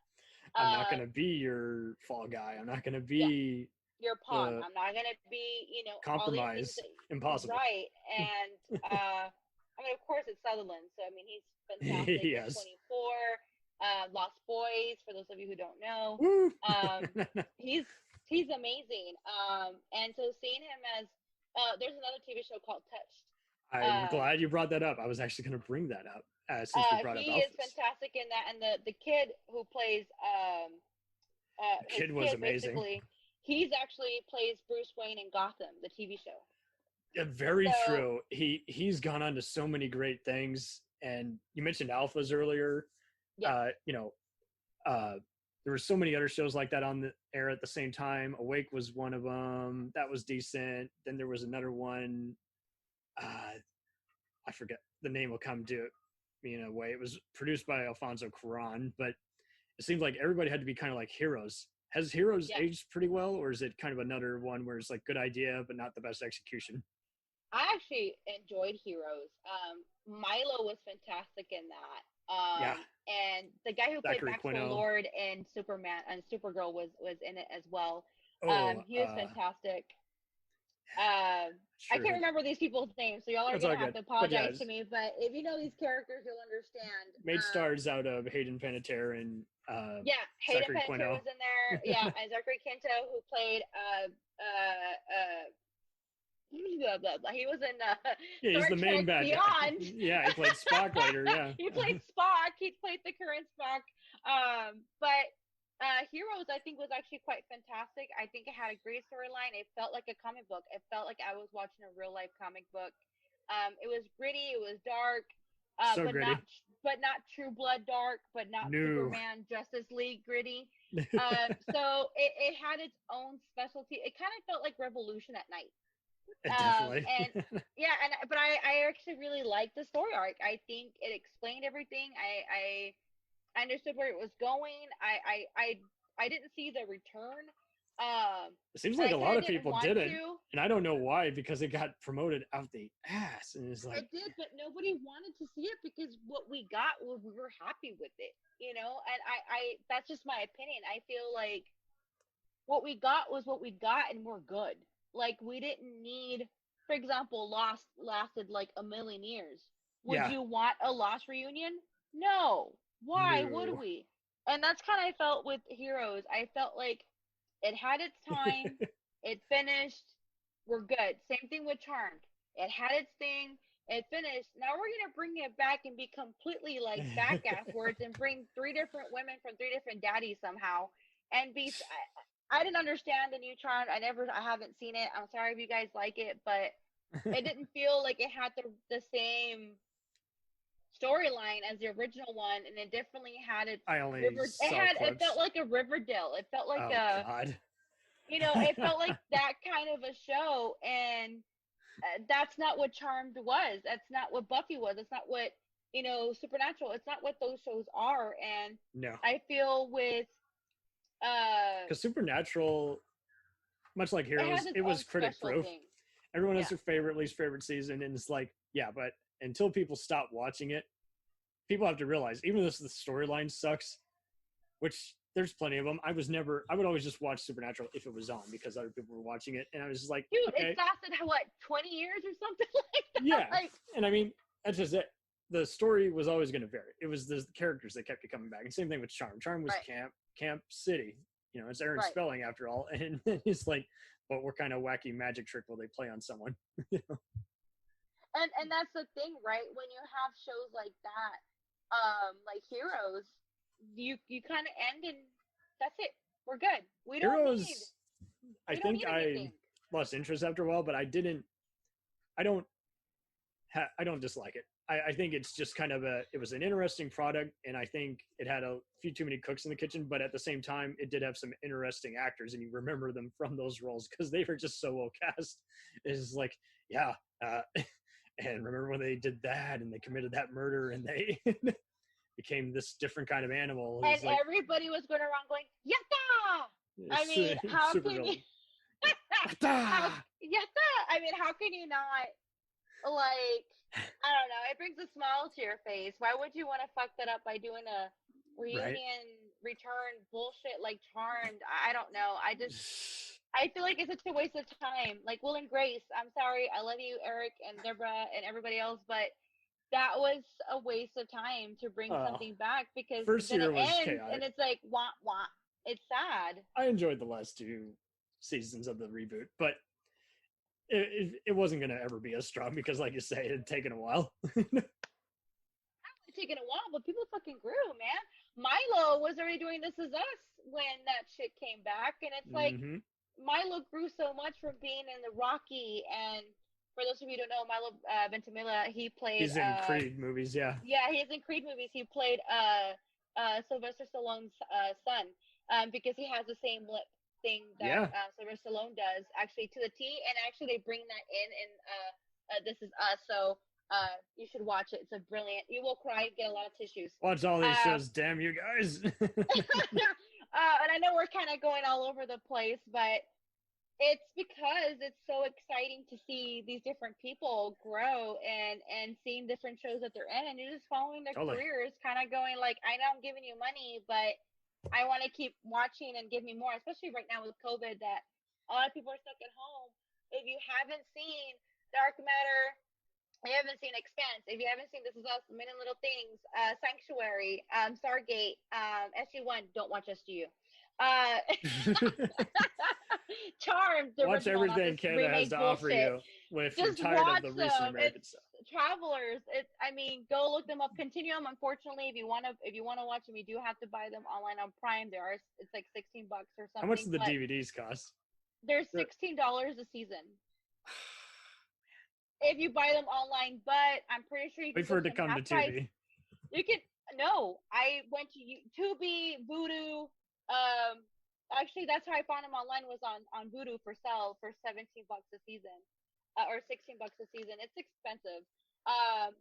I'm not gonna be your fall guy. I'm not gonna be your pawn. I'm not gonna be, compromise. Impossible. Right. And I mean, of course, it's Sutherland. So I mean, he's fantastic. Yes. 24, Lost Boys. For those of you who don't know, he's amazing. And so seeing him as there's another TV show called Touched. I'm glad you brought that up. I was actually going to bring that up since we brought up He Office. is fantastic in that, and the kid who plays the kid was amazing. He's actually plays Bruce Wayne in Gotham, the TV show. Yeah, very true. He's gone on to so many great things. And you mentioned Alphas earlier. Yeah. There were so many other shows like that on the air at the same time. Awake was one of them. That was decent. Then there was another one. I forget the name will come to me in a way. It was produced by Alfonso Cuarón, but it seems like everybody had to be kind of like Heroes. Has Heroes aged pretty well, or is it kind of another one where it's like good idea but not the best execution? I actually enjoyed Heroes. Milo was fantastic in that. And the guy who played Maxwell Lord in Superman and Supergirl was in it as well. He was fantastic. I can't remember these people's names, so y'all are going to have to apologize to me. But if you know these characters, you'll understand. Made stars out of Hayden Panettiere and Hayden Panettiere was in there. Yeah, and Zachary Quinto, who played he was in he's the main bad guy. Yeah, he played Spock later. Yeah, he played Spock. He played the current Spock. But Heroes, I think, was actually quite fantastic. I think it had a great storyline. It felt like a comic book. It felt like I was watching a real life comic book. It was gritty. It was dark. But not True Blood dark. But not Superman Justice League gritty. So it had its own specialty. It kind of felt like Revolution at night. Definitely. But I actually really liked the story arc. I think it explained everything. I understood where it was going. I didn't see the return. It seems like a lot of people didn't, and I don't know why, because it got promoted out the ass, and it's like it did, but nobody wanted to see it because what we got, we were happy with it, And I that's just my opinion. I feel like what we got was what we got, and we're good. Like, we didn't need, for example, Lost lasted like a million years. Would you want a Lost reunion? No. Why would we? And that's kind of I felt with Heroes. I felt like it had its time. It finished. We're good. Same thing with Charmed. It had its thing. It finished. Now we're going to bring it back and be completely like back afterwards and bring 3 different women from 3 different daddies somehow and be... I didn't understand the new Charmed. I haven't seen it. I'm sorry if you guys like it, but it didn't feel like it had the same storyline as the original one, and it definitely had its. It felt like a Riverdale. It felt like God. You know, it felt like that kind of a show, and that's not what Charmed was. That's not what Buffy was. It's not what, you know, Supernatural. It's not what those shows are. And No, I feel with because Supernatural, much like it Heroes, has its it own was critic special proof. thing. Everyone has Yeah. their favorite, least favorite season, and it's like, yeah, but until people stop watching it, people have to realize, even though the storyline sucks, which there's plenty of them. I would always just watch Supernatural if it was on because other people were watching it, and I was just like, Dude, okay, it lasted what, 20 years or something like that? yeah. Like, And I mean, that's just it. The story was always going to vary. It was the characters that kept you coming back. And same thing with Charm. Charm was Right. Camp City. You know, it's Aaron Right. Spelling after all. And it's like, but what kind of wacky magic trick will they play on someone? You know? and that's the thing, right? When you have shows like that, like Heroes, you kind of end and that's it. We're good. We don't Heroes, need. I We don't think need I anything. lost interest after a while, but I don't dislike it. I think it's just kind of it was an interesting product, and I think it had a few too many cooks in the kitchen, but at the same time, it did have some interesting actors, and you remember them from those roles because they were just so well cast. It's like, yeah, and remember when they did that, and they committed that murder, and they became this different kind of animal. And It's like, everybody was going around going, "Yatta!" I mean, how super can villain. you? How, yatta! I mean, how can you not? Like, I don't know. It brings a smile to your face. Why would you want to fuck that up by doing a reunion return bullshit like Charmed? I don't know. I feel like it's such a waste of time. Like Will and Grace, I'm sorry, I love you, Eric and Deborah and everybody else, but that was a waste of time to bring something back because first then year it was ends chaotic. and it's like wah wah. It's sad. I enjoyed the last two seasons of the reboot, but it wasn't going to ever be as strong because, like you say, it had taken a while. It's taken a while, but people fucking grew, man. Milo was already doing This Is Us when that shit came back, and it's like Mhm. Milo grew so much from being in the Rocky, and for those of you who don't know, Milo Ventimiglia, he played. He's in Creed movies, yeah. Yeah, he's in Creed movies. He played Sylvester Stallone's son because he has the same lip thing that Sylvester Stallone does, actually to the T. And actually, they bring that in This Is Us. So you should watch it. It's a brilliant. You will cry, get a lot of tissues. Watch all these shows, damn you guys. And I know we're kind of going all over the place, but it's because it's so exciting to see these different people grow and seeing different shows that they're in, and you're just following their careers, kind of going like, I know I'm giving you money, but I want to keep watching and give me more, especially right now with COVID that a lot of people are stuck at home. If you haven't seen Dark Matter, if you haven't seen Expanse, if you haven't seen This Is Us, Million Little Things, Sanctuary, Stargate, SG1, don't watch SGU. Charmed, the Watch original, everything Canada has to offer you if you're Just tired watch of the recent them. American It's stuff. Travelers. I mean, go look them up. Continuum. Unfortunately, if you want to watch them, you do have to buy them online on Prime. It's like $16 or something. How much do the but DVDs cost? They're $16 a season if you buy them online. But I'm pretty sure you can Wait for it to get them come to half price. TV. You can I went to Tubi, Vudu. Actually, that's how I found them online. Was on Vudu for sale for $17 a season, or $16 a season. It's expensive.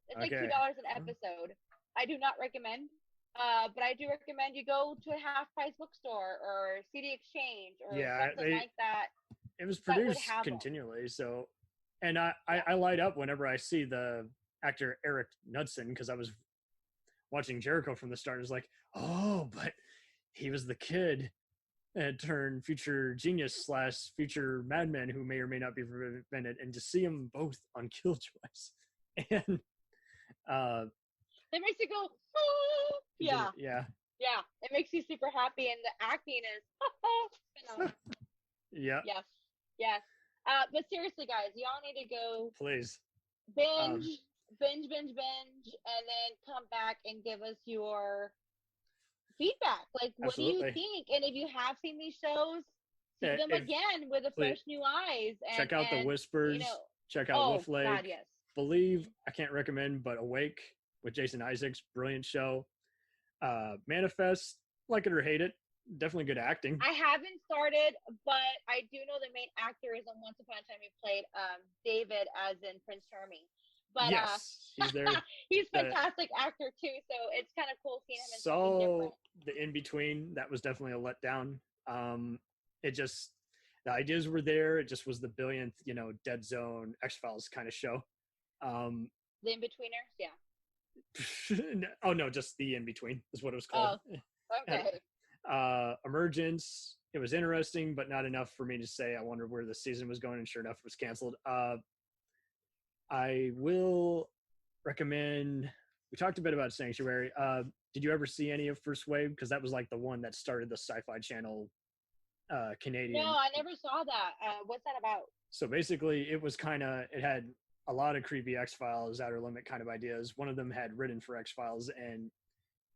It's like $2 an episode. I do not recommend. But I do recommend you go to a half price bookstore or CD Exchange or something like that. It was produced continually, so, and I light up whenever I see the actor Eric Knudsen because I was watching Jericho from the start. It was like, oh, but he was the kid and turned future genius / future madman who may or may not be prevented, and to see them both on Killjoys, and it makes you go, oh, yeah. It makes you super happy, and the acting is phenomenal. Yes. But seriously, guys, y'all need to go. Please binge, and then come back and give us your feedback. Like, what do you think? And if you have seen these shows, see them again with a fresh new eyes. And, check out The Whispers. Check out Wolf Lake. God, yes. Believe, I can't recommend, but Awake with Jason Isaacs, brilliant show. Manifest, like it or hate it, definitely good acting. I haven't started, but I do know the main actor is on Once Upon a Time he played David as in Prince Charming. But Yes, he's there. he's a The- fantastic actor too, so it's kind of cool seeing him in something Saw different. the in between. That was definitely a letdown. It just the ideas were there. It just was the billionth, Dead Zone X-Files kind of show. The In-Betweeners, yeah. Oh no, just the in between is what it was called. Okay. Emergence. It was interesting, but not enough for me to say I wonder where the season was going. And sure enough, it was canceled. I will recommend. We talked a bit about Sanctuary. Did you ever see any of First Wave? Because that was like the one that started the Sci-Fi Channel Canadian. No, I never saw that. What's that about? So basically, it had a lot of creepy X-Files, Outer Limit kind of ideas. One of them had written for X-Files, and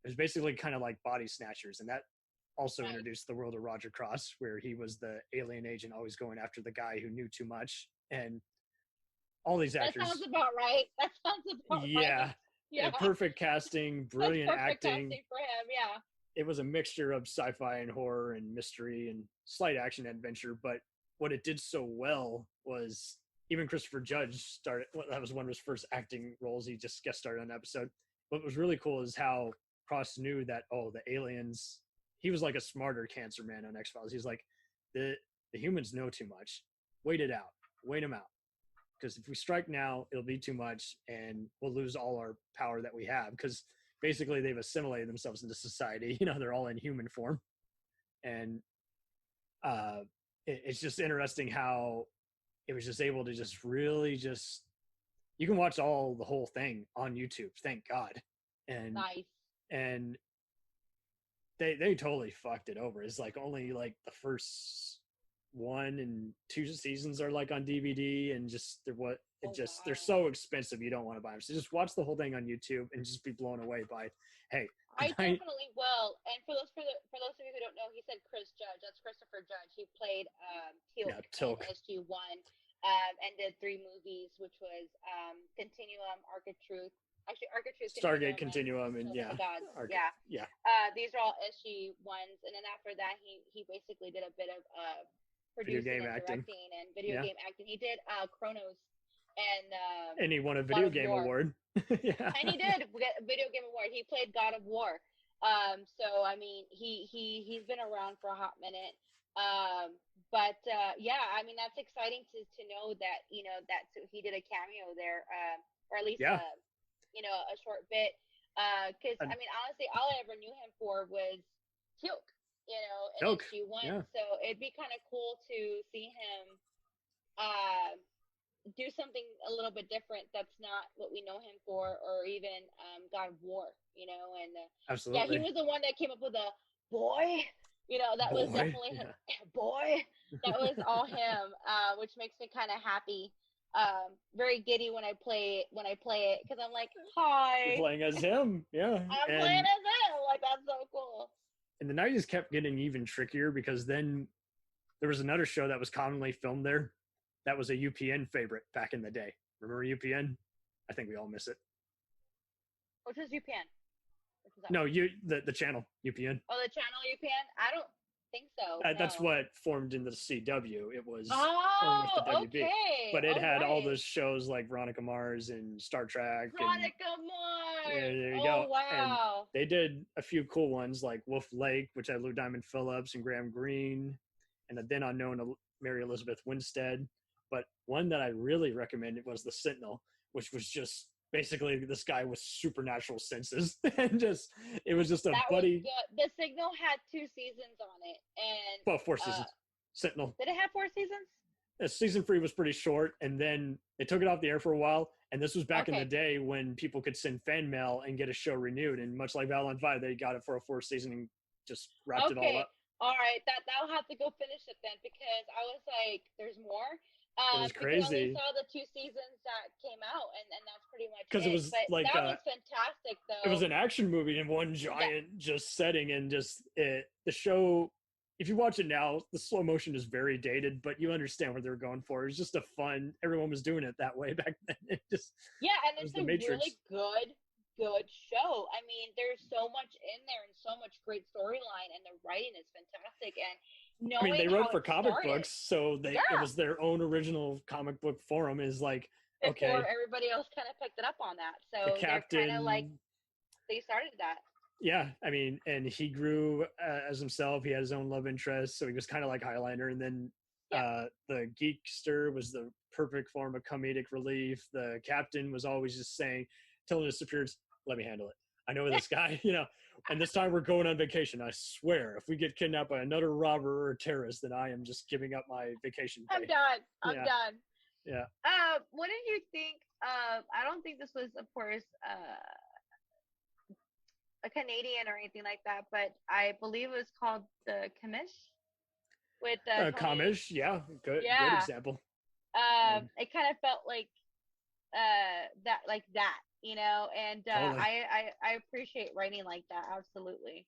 it was basically kind of like Body Snatchers, and that also Right. introduced the world of Roger Cross, where he was the alien agent always going after the guy who knew too much, and all these That actors. sounds about right. That sounds about Yeah, right. Yeah. perfect casting, That's brilliant perfect acting. casting for him, yeah. It was a mixture of sci-fi and horror and mystery and slight action adventure, but what it did so well was even Christopher Judge started. Well, that was one of his first acting roles. He just guest starred on an episode. What was really cool is how Cross knew that the aliens. He was like a smarter cancer man on X-Files. He's like, the humans know too much. Wait it out. Wait them out. Because if we strike now, it'll be too much, and we'll lose all our power that we have. Because basically, they've assimilated themselves into society. They're all in human form, and it's just interesting how it was just able to just really just. You can watch the whole thing on YouTube. Thank God, and Nice. and they totally fucked it over. It's like only like the first 1 and 2 seasons are like on DVD, and just they're so expensive you don't want to buy them. So just watch the whole thing on YouTube and just be blown away by. Hey, I definitely will. And for those of you who don't know, he said Chris Judge. That's Christopher Judge. He played Teal'c in SG-1 and did 3 movies, which was Continuum, Arc of Truth. Actually, Arc of Truth, Stargate Continuum, and Children of God. yeah. These are all SG-1s, and then after that, he basically did a bit of Video producing game and acting. directing and video game acting. He did Chronos And he won a video game award. Yeah. and he did get a video game award. He played God of War. So I mean, he's been around for a hot minute. But yeah, I mean that's exciting to know that that he did a cameo there, or at least a short bit. Because I mean, honestly, all I ever knew him for was Teal'c, in SG-1. Yeah. So it'd be kind of cool to see him do something a little bit different that's not what we know him for, or even God of War, and Absolutely. yeah, he was the one that came up with a boy, that was definitely him. Boy, that was all him, which makes me kind of happy, very giddy when I play it, because I'm like, hi, You're playing as him. Yeah. I'm playing as him, like that's so cool. And the 90s kept getting even trickier, because then there was another show that was commonly filmed there that was a UPN favorite back in the day. Remember UPN? I think we all miss it. Which was UPN? Which was that? No, the channel UPN. Oh, the channel UPN? I don't think so. That's what formed into the CW. It was oh, with the WB. Okay. But it had all right. those shows like Veronica Mars and Star Trek. Veronica Mars. Yeah, there you oh, go. Wow. And they did a few cool ones like Wolf Lake, which had Lou Diamond Phillips and Graham Greene, and the then unknown Mary Elizabeth Winstead. But one that I really recommended was The Sentinel, which was just basically this guy with supernatural senses. And it was just a that buddy. Was good. The Signal had 2 seasons on it. And 4 seasons. Sentinel. Did it have 4 seasons? Season 3 was pretty short, and then they took it off the air for a while. And this was back in the day when people could send fan mail and get a show renewed. And much like Babylon 5, they got it for a 4th season and just wrapped it all up. All right, that'll have to go finish it then, because I was like, "There's more." It was crazy. I only saw the 2 seasons that came out, and that's pretty much it. Because it was like that was fantastic, though. It was an action movie in one giant just setting, and the show. If you watch it now, the slow motion is very dated, but you understand what they were going for. It was just a fun. Everyone was doing it that way back then. And it's a really good good show. I mean, there's so much in there and so much great storyline, and the writing is fantastic. And I mean, knowing they how wrote for it comic started books, so it Yeah. was their own original comic book forum. Is like, before okay, everybody else kind of picked it up on that, the so they're kind of like captain. they started that. Yeah, I mean, and he grew as himself. He had his own love interest, so he was kind of like Highlander. And then Yeah. the geekster was the perfect form of comedic relief. The captain was always just saying, telling his superiors, "Let me handle it. I know this guy, you know." And this time we're going on vacation. I swear, if we get kidnapped by another robber or a terrorist, then I am just giving up my vacation pay. I'm done. I'm Yeah. done. Yeah. What did you think of? I don't think this was, of course, a Canadian or anything like that, but I believe it was called the Commish with Tony. Kamish, yeah, good Yeah. example. It kind of felt like that, you know, and Totally. I appreciate writing like that, absolutely.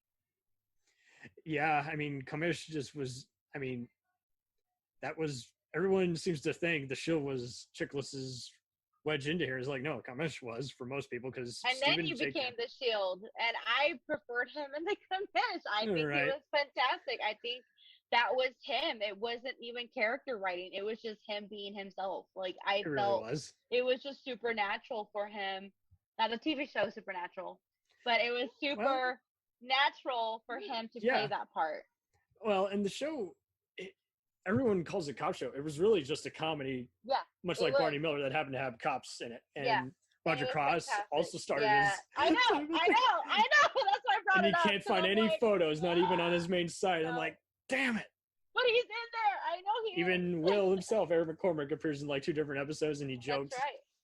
Yeah, I mean, Kamish just was. I mean, that was everyone seems to think the show was Chiklis's wedge into here. Is like, no, Kamish was for most people because And then you became the Shield, and I preferred him in the Commish. I think Right. it was fantastic. I think that was him. It wasn't even character writing. It was just him being himself. Like I It really felt was. it was just supernatural for him. Now the TV show is supernatural, but it was super natural for him to play that part. Well, and the show, everyone calls it cop show. It was really just a comedy. Yeah. Much like Barney Miller, that happened to have cops in it. And Roger Cross also started his. I know. That's why I brought and it you up. can't find any photos, not even on his main site. I'm like, damn it. But he's in there. I know he Even is. Will himself, Eric McCormick, appears in like 2 different episodes, and he jokes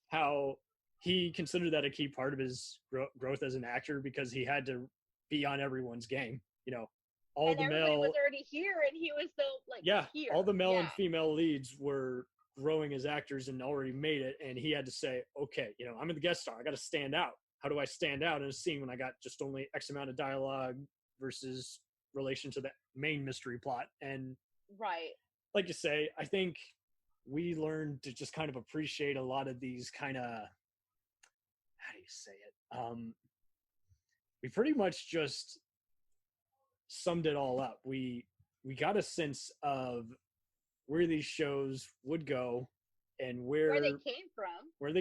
how he considered that a key part of his growth as an actor because he had to be on everyone's game. You know, all and the everybody male was already here, and he was still like here. All the male and female leads were growing as actors and already made it, and he had to say, okay, you know, I'm the guest star, I got to stand out. How do I stand out in a scene when I got just only X amount of dialogue versus relation to the main mystery plot? And like you say, I think we learned to just kind of appreciate a lot of these kind of, how do you say it, we pretty much just summed it all up. We got a sense of where these shows would go and where they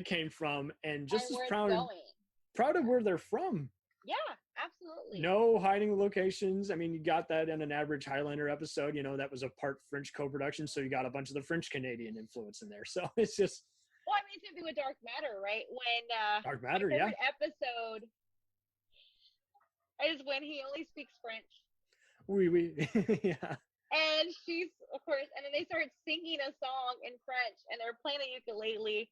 came from, and just as proud of where they're from. Yeah, absolutely. No hiding locations. I mean, you got that in an average Highlander episode. You know, that was a part French co-production, so you got a bunch of the French Canadian influence in there. So it's just. Well, I mean, something with Dark Matter, right? When Dark Matter, my favorite episode is when he only speaks French. Oui. Yeah. And she's, of course, and then they start singing a song in French, and they're playing the ukulele.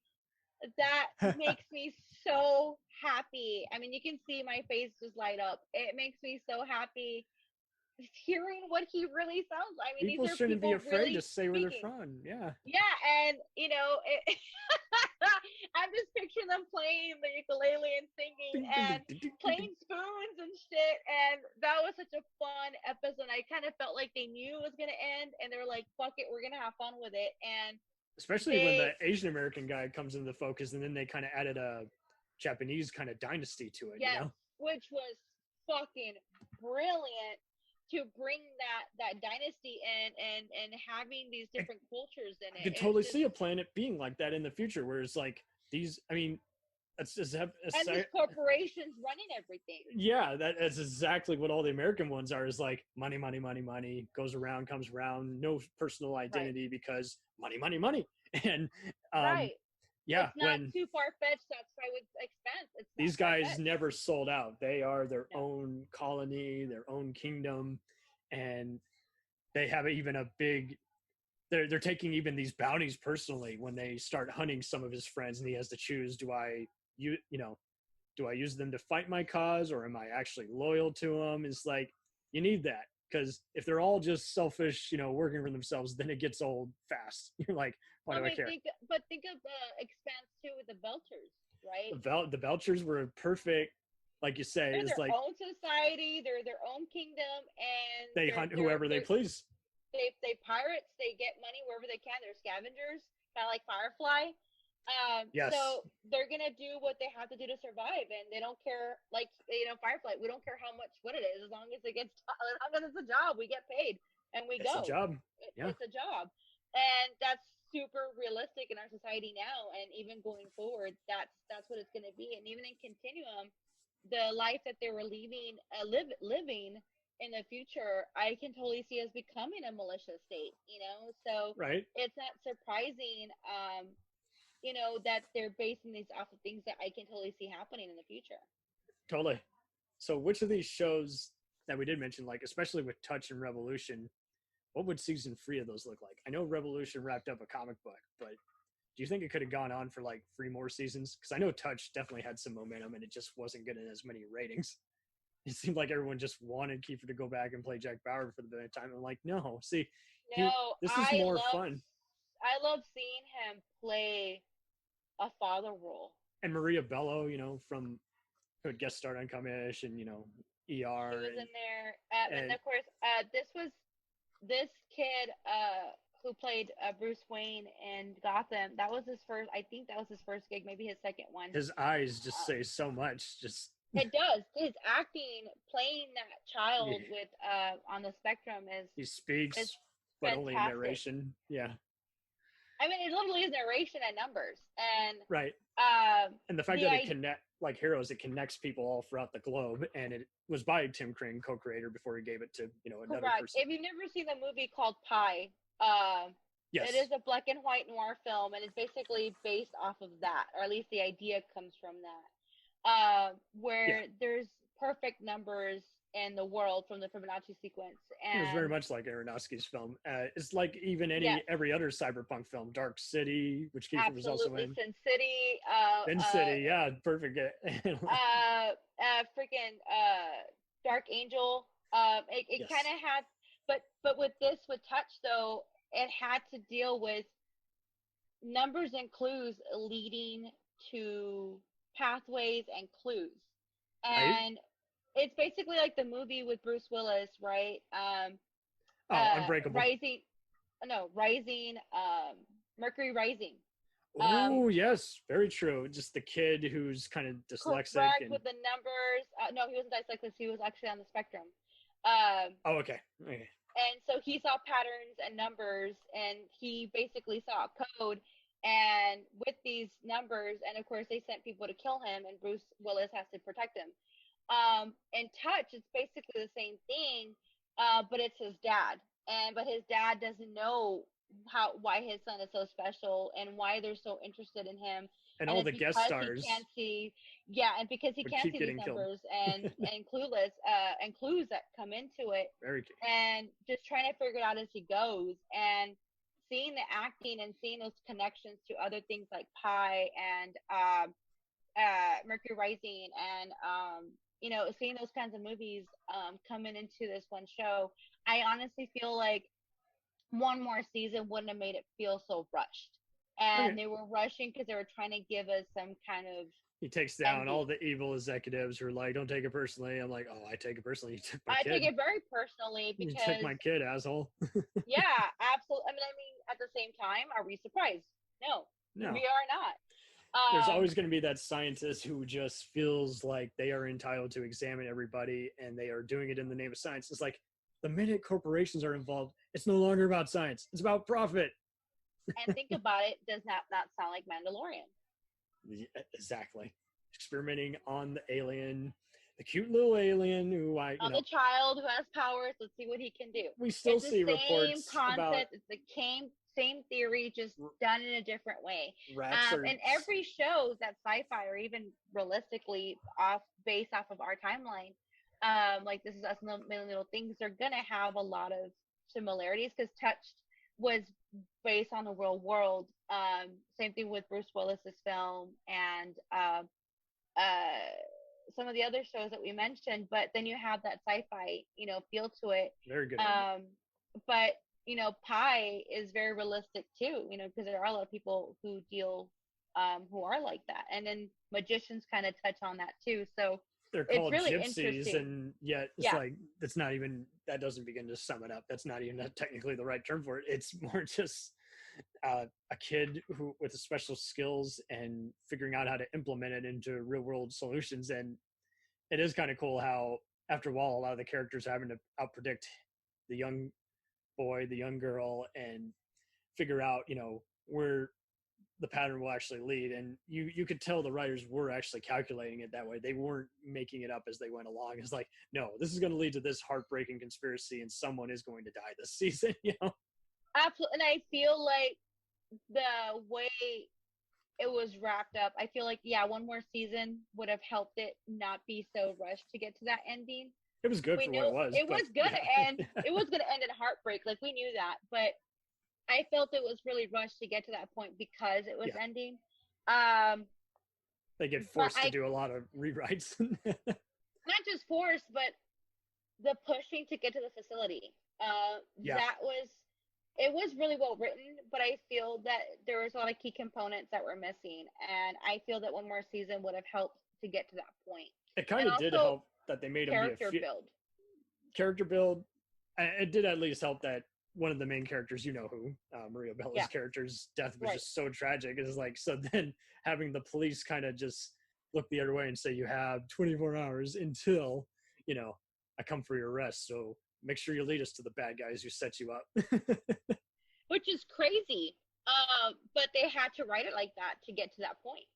That makes me so happy. I mean, you can see my face just light up. It makes me so happy hearing what he really sounds like. I mean, people shouldn't be afraid to say where they're from. Yeah. Yeah, and you know, I'm just picturing them playing the ukulele and singing and playing spoons and shit. And that was such a fun episode. I kind of felt like they knew it was gonna end, and they were like, "Fuck it, we're gonna have fun with it." And especially when the Asian American guy comes into the focus, and then they kind of added a Japanese kind of dynasty to it. Yeah, you know? Which was fucking brilliant. To bring that dynasty in and having these different cultures in it. I could totally see a planet being like that in the future, where it's like these. I mean, and these corporations running everything. Yeah, that's exactly what all the American ones are. Is like money, goes around, comes around, no personal identity because money, and yeah, it's not too far-fetched. That's why with Expanse, these guys never sold out. They are their own colony, their own kingdom, and they have even a big. They're taking even these bounties personally when they start hunting some of his friends, and he has to choose: do I use them to fight my cause, or am I actually loyal to them? It's like you need that. Because if they're all just selfish, working for themselves, then it gets old fast. You're like, why do I care? Think of Expanse too with the Belchers, right? The Belchers were perfect, like you say. They're it's their like own society. They're their own kingdom, and they hunt whoever they please. They pirates. They get money wherever they can. They're scavengers, kind of like Firefly. Yes. So they're gonna do what they have to do to survive, and they don't care. Like Firefly, we don't care how much what it is, as long as it gets, as long as it's a job, we get paid and we It's go. a job. Yeah. It's a job, and that's super realistic in our society now, and even going forward, that's what it's gonna be. And even in Continuum, the life that they were living in the future, I can totally see us becoming a militia state. So Right. it's not surprising. That they're basing these off of things that I can totally see happening in the future. Totally. So which of these shows that we did mention, like especially with Touch and Revolution, what would season 3 of those look like? I know Revolution wrapped up a comic book, but do you think it could have gone on for like 3 more seasons? Because I know Touch definitely had some momentum and it just wasn't getting as many ratings. It seemed like everyone just wanted Kiefer to go back and play Jack Bauer for the bit of time. I'm like, no, see, this is more fun. I love seeing him play a father role. And Maria Bello, from who had guest starred on Come-ish and, ER. She was in there. And of course, this kid who played Bruce Wayne in Gotham, that was his first, I think that was his first gig, maybe his second one. His eyes just say so much. It does. His acting, playing that child with on the spectrum he speaks, but fantastic. only in narration. Yeah. I mean, it literally is narration and numbers, and right. And the fact that it connects people all throughout the globe, and it was by Tim Crane, co-creator, before he gave it to another person. If you've never seen the movie called Pi, yes, it is a black and white noir film, and it's basically based off of that, or at least the idea comes from that, where there's perfect numbers in the world from the Fibonacci sequence. And it was very much like Aronofsky's film. It's like even every other cyberpunk film, Dark City, which Kiefer was also in. Sin City. Sin City, yeah, perfect. Freaking Dark Angel. It kind of had, but with Touch though, it had to deal with numbers and clues leading to pathways and clues, and it's basically like the movie with Bruce Willis, right? Unbreakable. Mercury Rising. Oh, yes, very true. Just the kid who's kind of dyslexic. Correct, with the numbers. No, he wasn't dyslexic. He was actually on the spectrum. Okay. And so he saw patterns and numbers, and he basically saw a code. And with these numbers, and of course, they sent people to kill him, and Bruce Willis has to protect him. In Touch, it's basically the same thing, but it's his dad, but his dad doesn't know why his son is so special and why they're so interested in him. And all the guest stars. He can't see, and because he can't see these numbers and clueless and clues that come into it, and just trying to figure it out as he goes, and seeing the acting and seeing those connections to other things like Pi and Mercury Rising, and seeing those kinds of movies coming into this one show, I honestly feel like one more season wouldn't have made it feel so rushed. And they were rushing because they were trying to give us some kind of... He takes down all the evil executives who are like, don't take it personally. I'm like, oh, I take it personally. You took my kid. I take it very personally because... You took my kid, asshole. Yeah, absolutely. I mean, at the same time, are we surprised? No. We are not. There's always going to be that scientist who just feels like they are entitled to examine everybody and they are doing it in the name of science. It's like the minute corporations are involved, it's no longer about science. It's about profit. And think about it, does not sound like Mandalorian. Yeah, exactly. Experimenting on the alien, the cute little alien who the child who has powers. Let's see what he can do. We still see reports it's the same concept. It's the same theory, just done in a different way. And every show that sci-fi or even realistically based off of our timeline, like This Is Us and Million Little Things, they're gonna have a lot of similarities because Touched was based on the real world. Same thing with Bruce Willis's film and some of the other shows that we mentioned. But then you have that sci-fi, feel to it. Very good. But Pi is very realistic too, because there are a lot of people who deal who are like that, and then magicians kind of touch on that too. So they're called really gypsies, and yet it's like that's not even, that doesn't begin to sum it up. That's not even technically the right term for it. It's more just a kid who with special skills and figuring out how to implement it into real world solutions. And it is kind of cool how after a while a lot of the characters are having to outpredict the young boy, the young girl, and figure out, where the pattern will actually lead. And you could tell the writers were actually calculating it that way. They weren't making it up as they went along. It's like, no, this is going to lead to this heartbreaking conspiracy and someone is going to die this season. Absolutely. And I feel like the way it was wrapped up, I feel like, one more season would have helped it not be so rushed to get to that ending. It was good for what it was. It was going to end. It was going to end in heartbreak. Like, we knew that. But I felt it was really rushed to get to that point because it was ending. They get forced to do a lot of rewrites. Not just forced, but the pushing to get to the facility. It was really well written, but I feel that there was a lot of key components that were missing. And I feel that one more season would have helped to get to that point. It kind of did help that they made him character build. Character build. It did at least help that one of the main characters, who, Maria Bella's character's death was just so tragic. It's like, so then having the police kind of just look the other way and say, you have 24 hours until, I come for your arrest. So make sure you lead us to the bad guys who set you up. Which is crazy. But they had to write it like that to get to that point.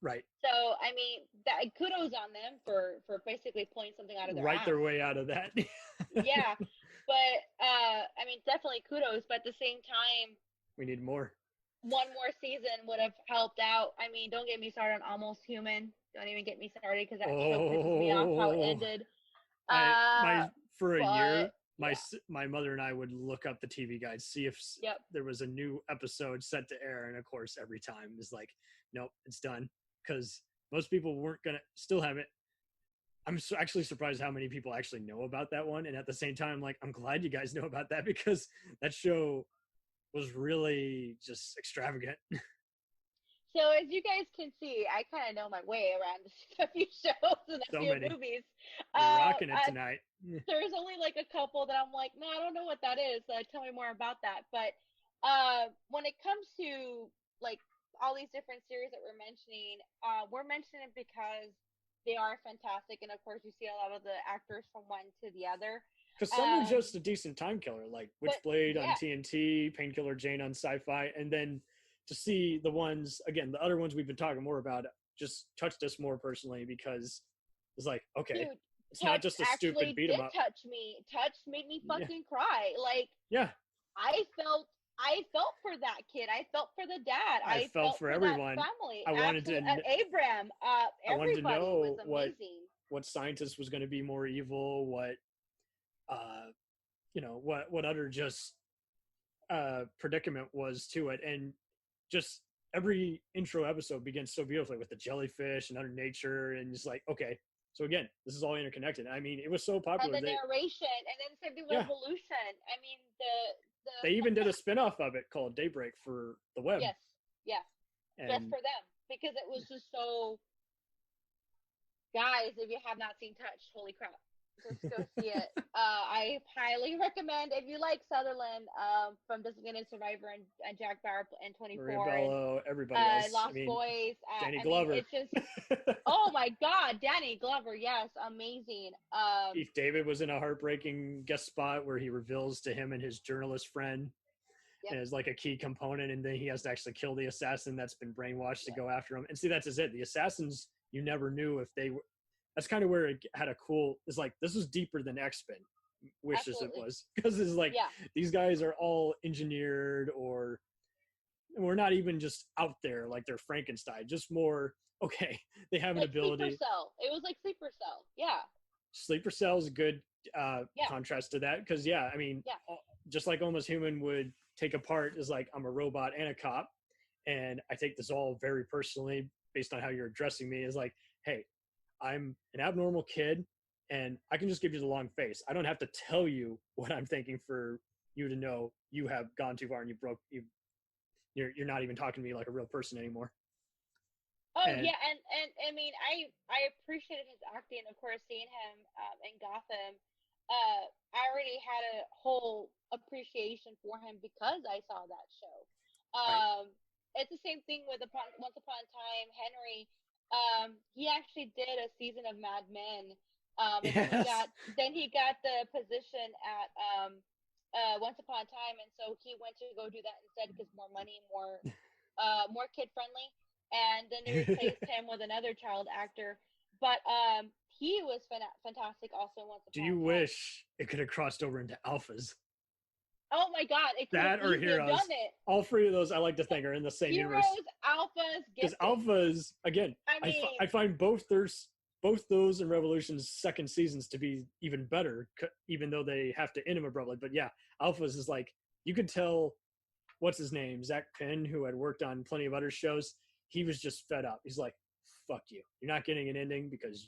Right. So, I mean, kudos on them for basically pulling something out of their ass. Their way out of that. Yeah. But, I mean, definitely kudos. But at the same time, we need more. One more season would have helped out. I mean, don't get me started on Almost Human. Don't even get me started because that show pisses me off how it ended. For a year, my mother and I would look up the TV guide, see if there was a new episode set to air, and of course, every time is like, nope, it's done, because most people weren't gonna still have it. I'm actually surprised how many people actually know about that one, and at the same time, like, I'm glad you guys know about that because that show was really just extravagant. So as you guys can see, I kind of know my way around a few shows and a few movies. You're rocking it tonight. There's only like a couple that I'm like, no, I don't know what that is. Tell me more about that. But when it comes to like all these different series that we're mentioning it because they are fantastic. And of course, you see a lot of the actors from one to the other. Because some are just a decent time killer, like Witchblade on TNT, Painkiller Jane on Sci-Fi, and then to see the ones, again, the other ones we've been talking more about just touched us more personally because it's like, okay, dude, it's not just a stupid beat 'em up. Touch made me fucking cry. Like, I felt for that kid. I felt for the dad. I felt for everyone. That family. I wanted to. Abram. I wanted to know was what scientist was going to be more evil. What, what other just predicament was to it, and just every intro episode begins so beautifully with the jellyfish and under nature, and it's like, okay, so again, this is all interconnected. I mean, it was so popular. And the narration, and then the revolution. I mean, they even did a spin-off of it called Daybreak for the web. Yes, just for them, because it was just so. Guys, if you have not seen Touch, holy crap. Just go see it. I highly recommend if you like Sutherland from Designated Survivor and Jack Bauer and 24. Maria Bello, everybody else. Lost Boys. Danny Glover. It's just, oh my God, Danny Glover. Yes, amazing. Keith David was in a heartbreaking guest spot where he reveals to him and his journalist friend and is like a key component, and then he has to actually kill the assassin that's been brainwashed to go after him. And see, that's it. The assassins, you never knew if they were. That's kind of where it had a cool. It's like this was deeper than X-Men wishes it was, because it's like these guys are all engineered, or we're not even just out there like they're Frankenstein. Just more okay. They have an ability. Sleeper Cell. It was like Sleeper Cell. Yeah. Sleeper Cell is a good contrast to that, because I mean, just like Almost Human would take apart is like, I'm a robot and a cop, and I take this all very personally based on how you're addressing me. Is like, hey, I'm an abnormal kid, and I can just give you the long face. I don't have to tell you what I'm thinking for you to know you have gone too far and you're not even talking to me like a real person anymore. Oh, and I mean, I appreciated his acting. Of course, seeing him in Gotham, I already had a whole appreciation for him because I saw that show. Right. It's the same thing with Once Upon a Time, Henry. He actually did a season of Mad Men. And Yes. then he got the position at Once Upon a Time, and so he went to go do that instead because more money, more kid friendly. And then they replaced him with another child actor. But he was fantastic also Once Do Upon you a Time. wish it could have crossed over into alphas? Oh my God, it could have That or easily have Heroes? done it. All three of those I like to think are in the same universe. Heroes, alphas, Because gifted. alphas, again, I mean, I find both those and Revolution's second seasons to be even better, even though they have to end them abruptly. But yeah, alphas is like, you could tell, what's his name, Zach Penn, who had worked on plenty of other shows, he was just fed up. He's like, fuck you, you're not getting an ending because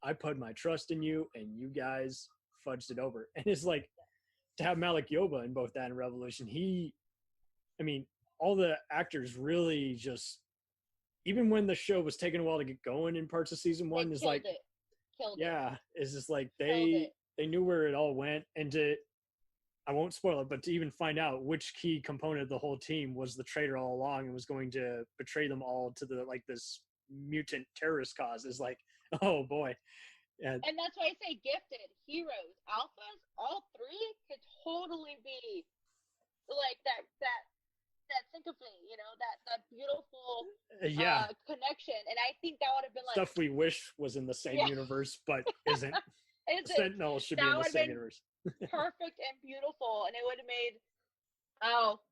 I put my trust in you and you guys fudged it over. And it's like, to have Malik Yoba in both that and Revolution, all the actors really just, even when the show was taking a while to get going in parts of season one, is like, killed yeah, it's just like it. they knew where it all went. And I won't spoil it, but to even find out which key component of the whole team was the traitor all along and was going to betray them all to this mutant terrorist cause is like, oh boy. And that's why I say gifted, heroes, alphas, all three could totally be like that symphony, that beautiful connection. And I think that would have been like stuff we wish was in the same universe, but isn't. Sentinel should be in the same universe. Perfect and beautiful, and it would have made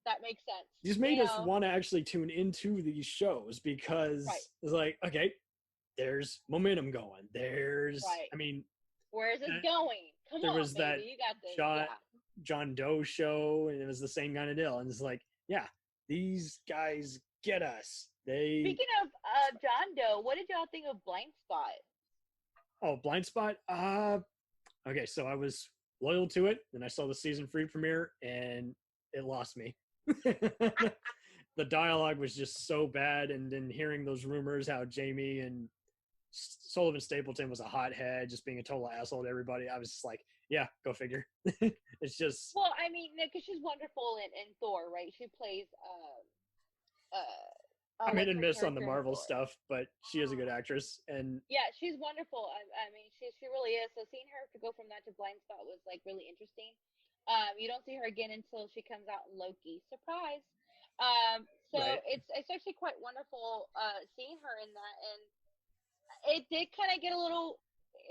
that makes sense. Just made us want to actually tune into these shows because it's like, okay, there's momentum going. There's, where is it going? Come there on, was baby. that You got this. John Doe show, and it was the same kind of deal. And it's like, yeah, these guys get us. Speaking of John Doe, what did y'all think of Blind Spot? Oh, Blind Spot? Okay, so I was loyal to it, then I saw the season 3 premiere, and it lost me. The dialogue was just so bad, and then hearing those rumors how Jamie and Sullivan Stapleton was a hothead, just being a total asshole to everybody, I was just like, yeah, go figure. It's just... Well, I mean, because she's wonderful in Thor, right? She plays... I'm hit and miss on the Marvel stuff, but she is a good actress, and yeah, she's wonderful. I mean, she really is. So seeing her to go from that to Blind Spot was like really interesting. You don't see her again until she comes out in Loki. Surprise. It's actually quite wonderful seeing her in that, and it did kind of get a little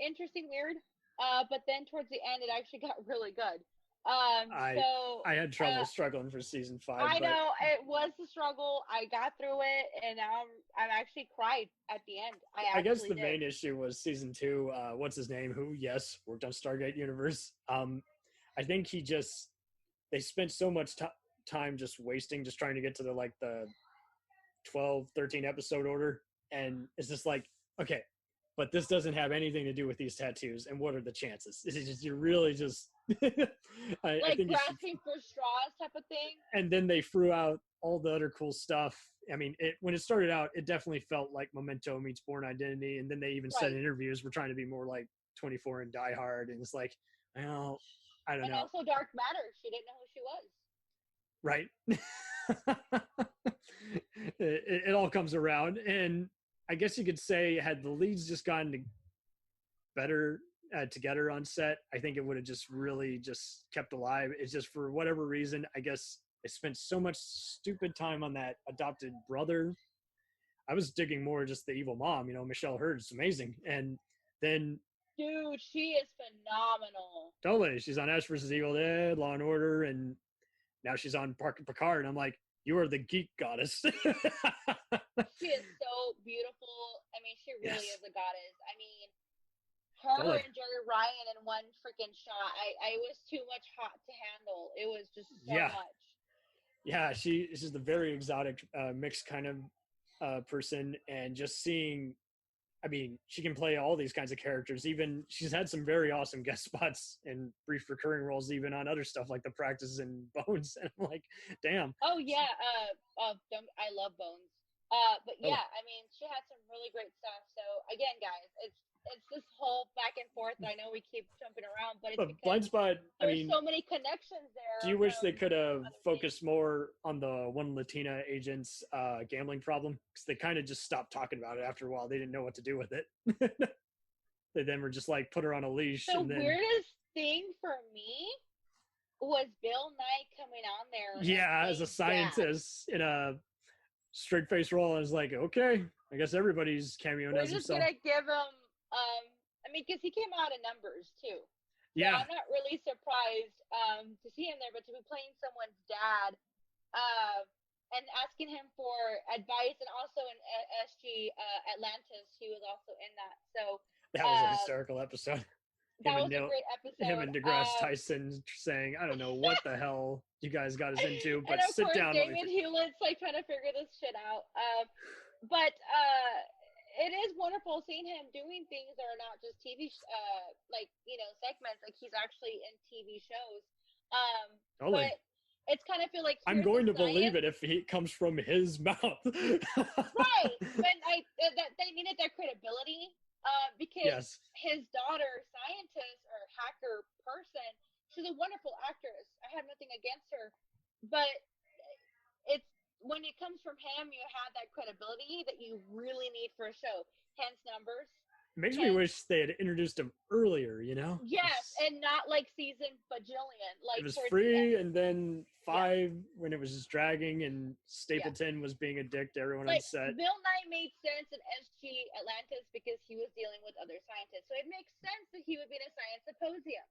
interesting, weird. But then towards the end, it actually got really good. I had trouble struggling for season 5. I know it was a struggle. I got through it, and now I'm actually cried at the end. I guess the main issue was season 2. What's his name? Who, yes, worked on Stargate Universe. I think they spent so much time just wasting, just trying to get to the 12, 13 episode order, and it's just like, okay, but this doesn't have anything to do with these tattoos, and what are the chances? It's just, you're really just I think grasping for straws type of thing. And then they threw out all the other cool stuff. I mean, when it started out, it definitely felt like Memento meets Born Identity, and then they even said in interviews we're trying to be more like 24 and Die Hard, and it's like, well, I don't know. And also Dark Matter, she didn't know who she was. Right. it all comes around, and I guess you could say had the leads just gotten better together on set, I think it would have just really just kept alive. It's just for whatever reason, I guess I spent so much stupid time on that adopted brother. I was digging more just the evil mom, Michelle Hurd's amazing. And then... Dude, she is phenomenal. Totally. She's on Ash vs. Evil Dead, Law & Order, and now she's on Picard, and I'm like, you are the geek goddess. She is so beautiful. I mean, she really is a goddess. I mean, her and Jerry Ryan in one freaking shot. I was too much hot to handle. It was just so much. Yeah, she's just a very exotic mixed kind of person, and just seeing, I mean, she can play all these kinds of characters. Even she's had some very awesome guest spots and brief recurring roles, even on other stuff like The Practice and Bones. And I'm like, damn. Oh yeah, I love Bones. But yeah, I mean, she had some really great stuff. So again, guys, it's it's this whole back and forth. I know we keep jumping around, but it's But because Blind Spot, I there's mean, so many connections there. do you wish they from could have other focused things. more on the one Latina agent's gambling problem? Because they kind of just stopped talking about it after a while. They didn't know what to do with it. They then were just like, put her on a leash. The And then, weirdest thing for me was Bill Nye coming on there. and yeah, as a playing Dad. scientist in a straight face role, I was like, okay, I guess everybody's cameoing We're as just himself. gonna give him. I mean, because he came out in Numbers too. So Yeah, I'm not really surprised to see him there, but to be playing someone's dad, and asking him for advice, and also in SG Atlantis, he was also in that. So that was a hysterical episode. that was and a Neil- great episode. Him and deGrasse Tyson saying, I don't know what the hell you guys got us into, but and of sit course, down. let me David Hewlett's like trying to figure this shit out. But it is wonderful seeing him doing things that are not just TV, like, you know, segments. Like he's actually in TV shows. Totally. But it's kind of feel like I'm here's going the to believe science. it if it comes from his mouth. Right, but that they needed that credibility because Yes. his daughter, scientist or hacker person, she's a wonderful actress. I have nothing against her, but it's when it comes from him, you have that credibility that you really need for a show. Hence Numbers. It makes me wish they had introduced him earlier, you know? Yes, and not like season bajillion. Like It was towards the free, end. and then 5 when it was just dragging, and Stapleton was being a dick to everyone on Like set. Bill Nye made sense in SG Atlantis because he was dealing with other scientists, so it makes sense that he would be in a science symposium.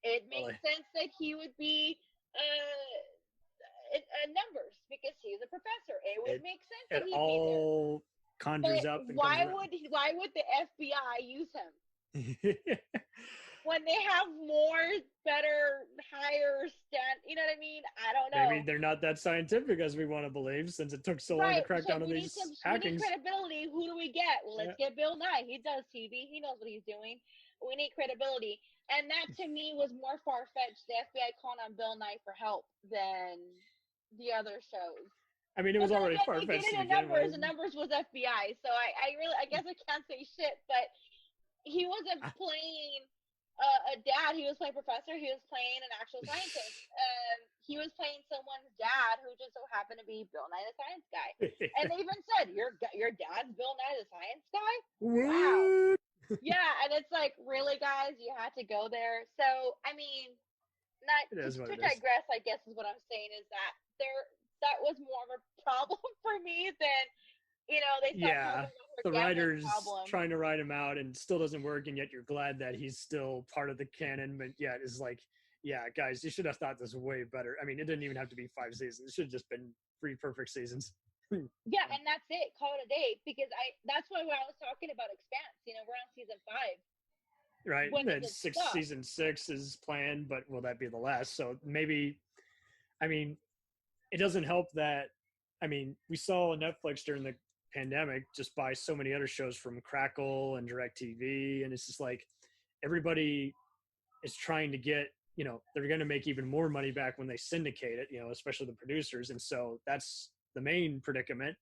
It makes sense that he would be in Numbers because he's a professor. It would make sense that It he'd all be conjures there. up. But And why would the FBI use him comes when they have more, better, higher you know what I mean? I don't know. Maybe they're not that scientific as we want to believe, since it took so long to crack down on we these need hackings. credibility. Who do we get? Well, let's get Bill Nye. He does TV. He knows what he's doing. We need credibility. And that, to me, was more far-fetched, the FBI calling on Bill Nye for help than the other shows. I mean, it was already But far-fetched he to did it in begin Numbers, with. and Numbers was FBI. So I guess I can't say shit, but he wasn't playing a dad. He was playing professor. He was playing an actual scientist. He was playing someone's dad who just so happened to be Bill Nye the Science Guy. And they even said, your dad's Bill Nye the Science Guy? Wow. Yeah, and it's like, really, guys, you had to go there. So, I mean, to digress, I guess is what I'm saying, is that that was more of a problem for me than, you know, they stopped the writer's trying to write him out and still doesn't work, and yet you're glad that he's still part of the canon, but yet it's like, yeah, guys, you should have thought this way better. I mean, it didn't even have to be 5 seasons. It should have just been 3 perfect seasons. Yeah, and that's it. Call it a day. Because that's why when I was talking about Expanse, you know, we're on season 5. Right. And then season 6 is planned, but will that be the last? So maybe, I mean, it doesn't help that, I mean, we saw Netflix during the pandemic just buy so many other shows from Crackle and DirecTV, and it's just like everybody is trying to get, you know, they're going to make even more money back when they syndicate it, you know, especially the producers. And so that's the main predicament.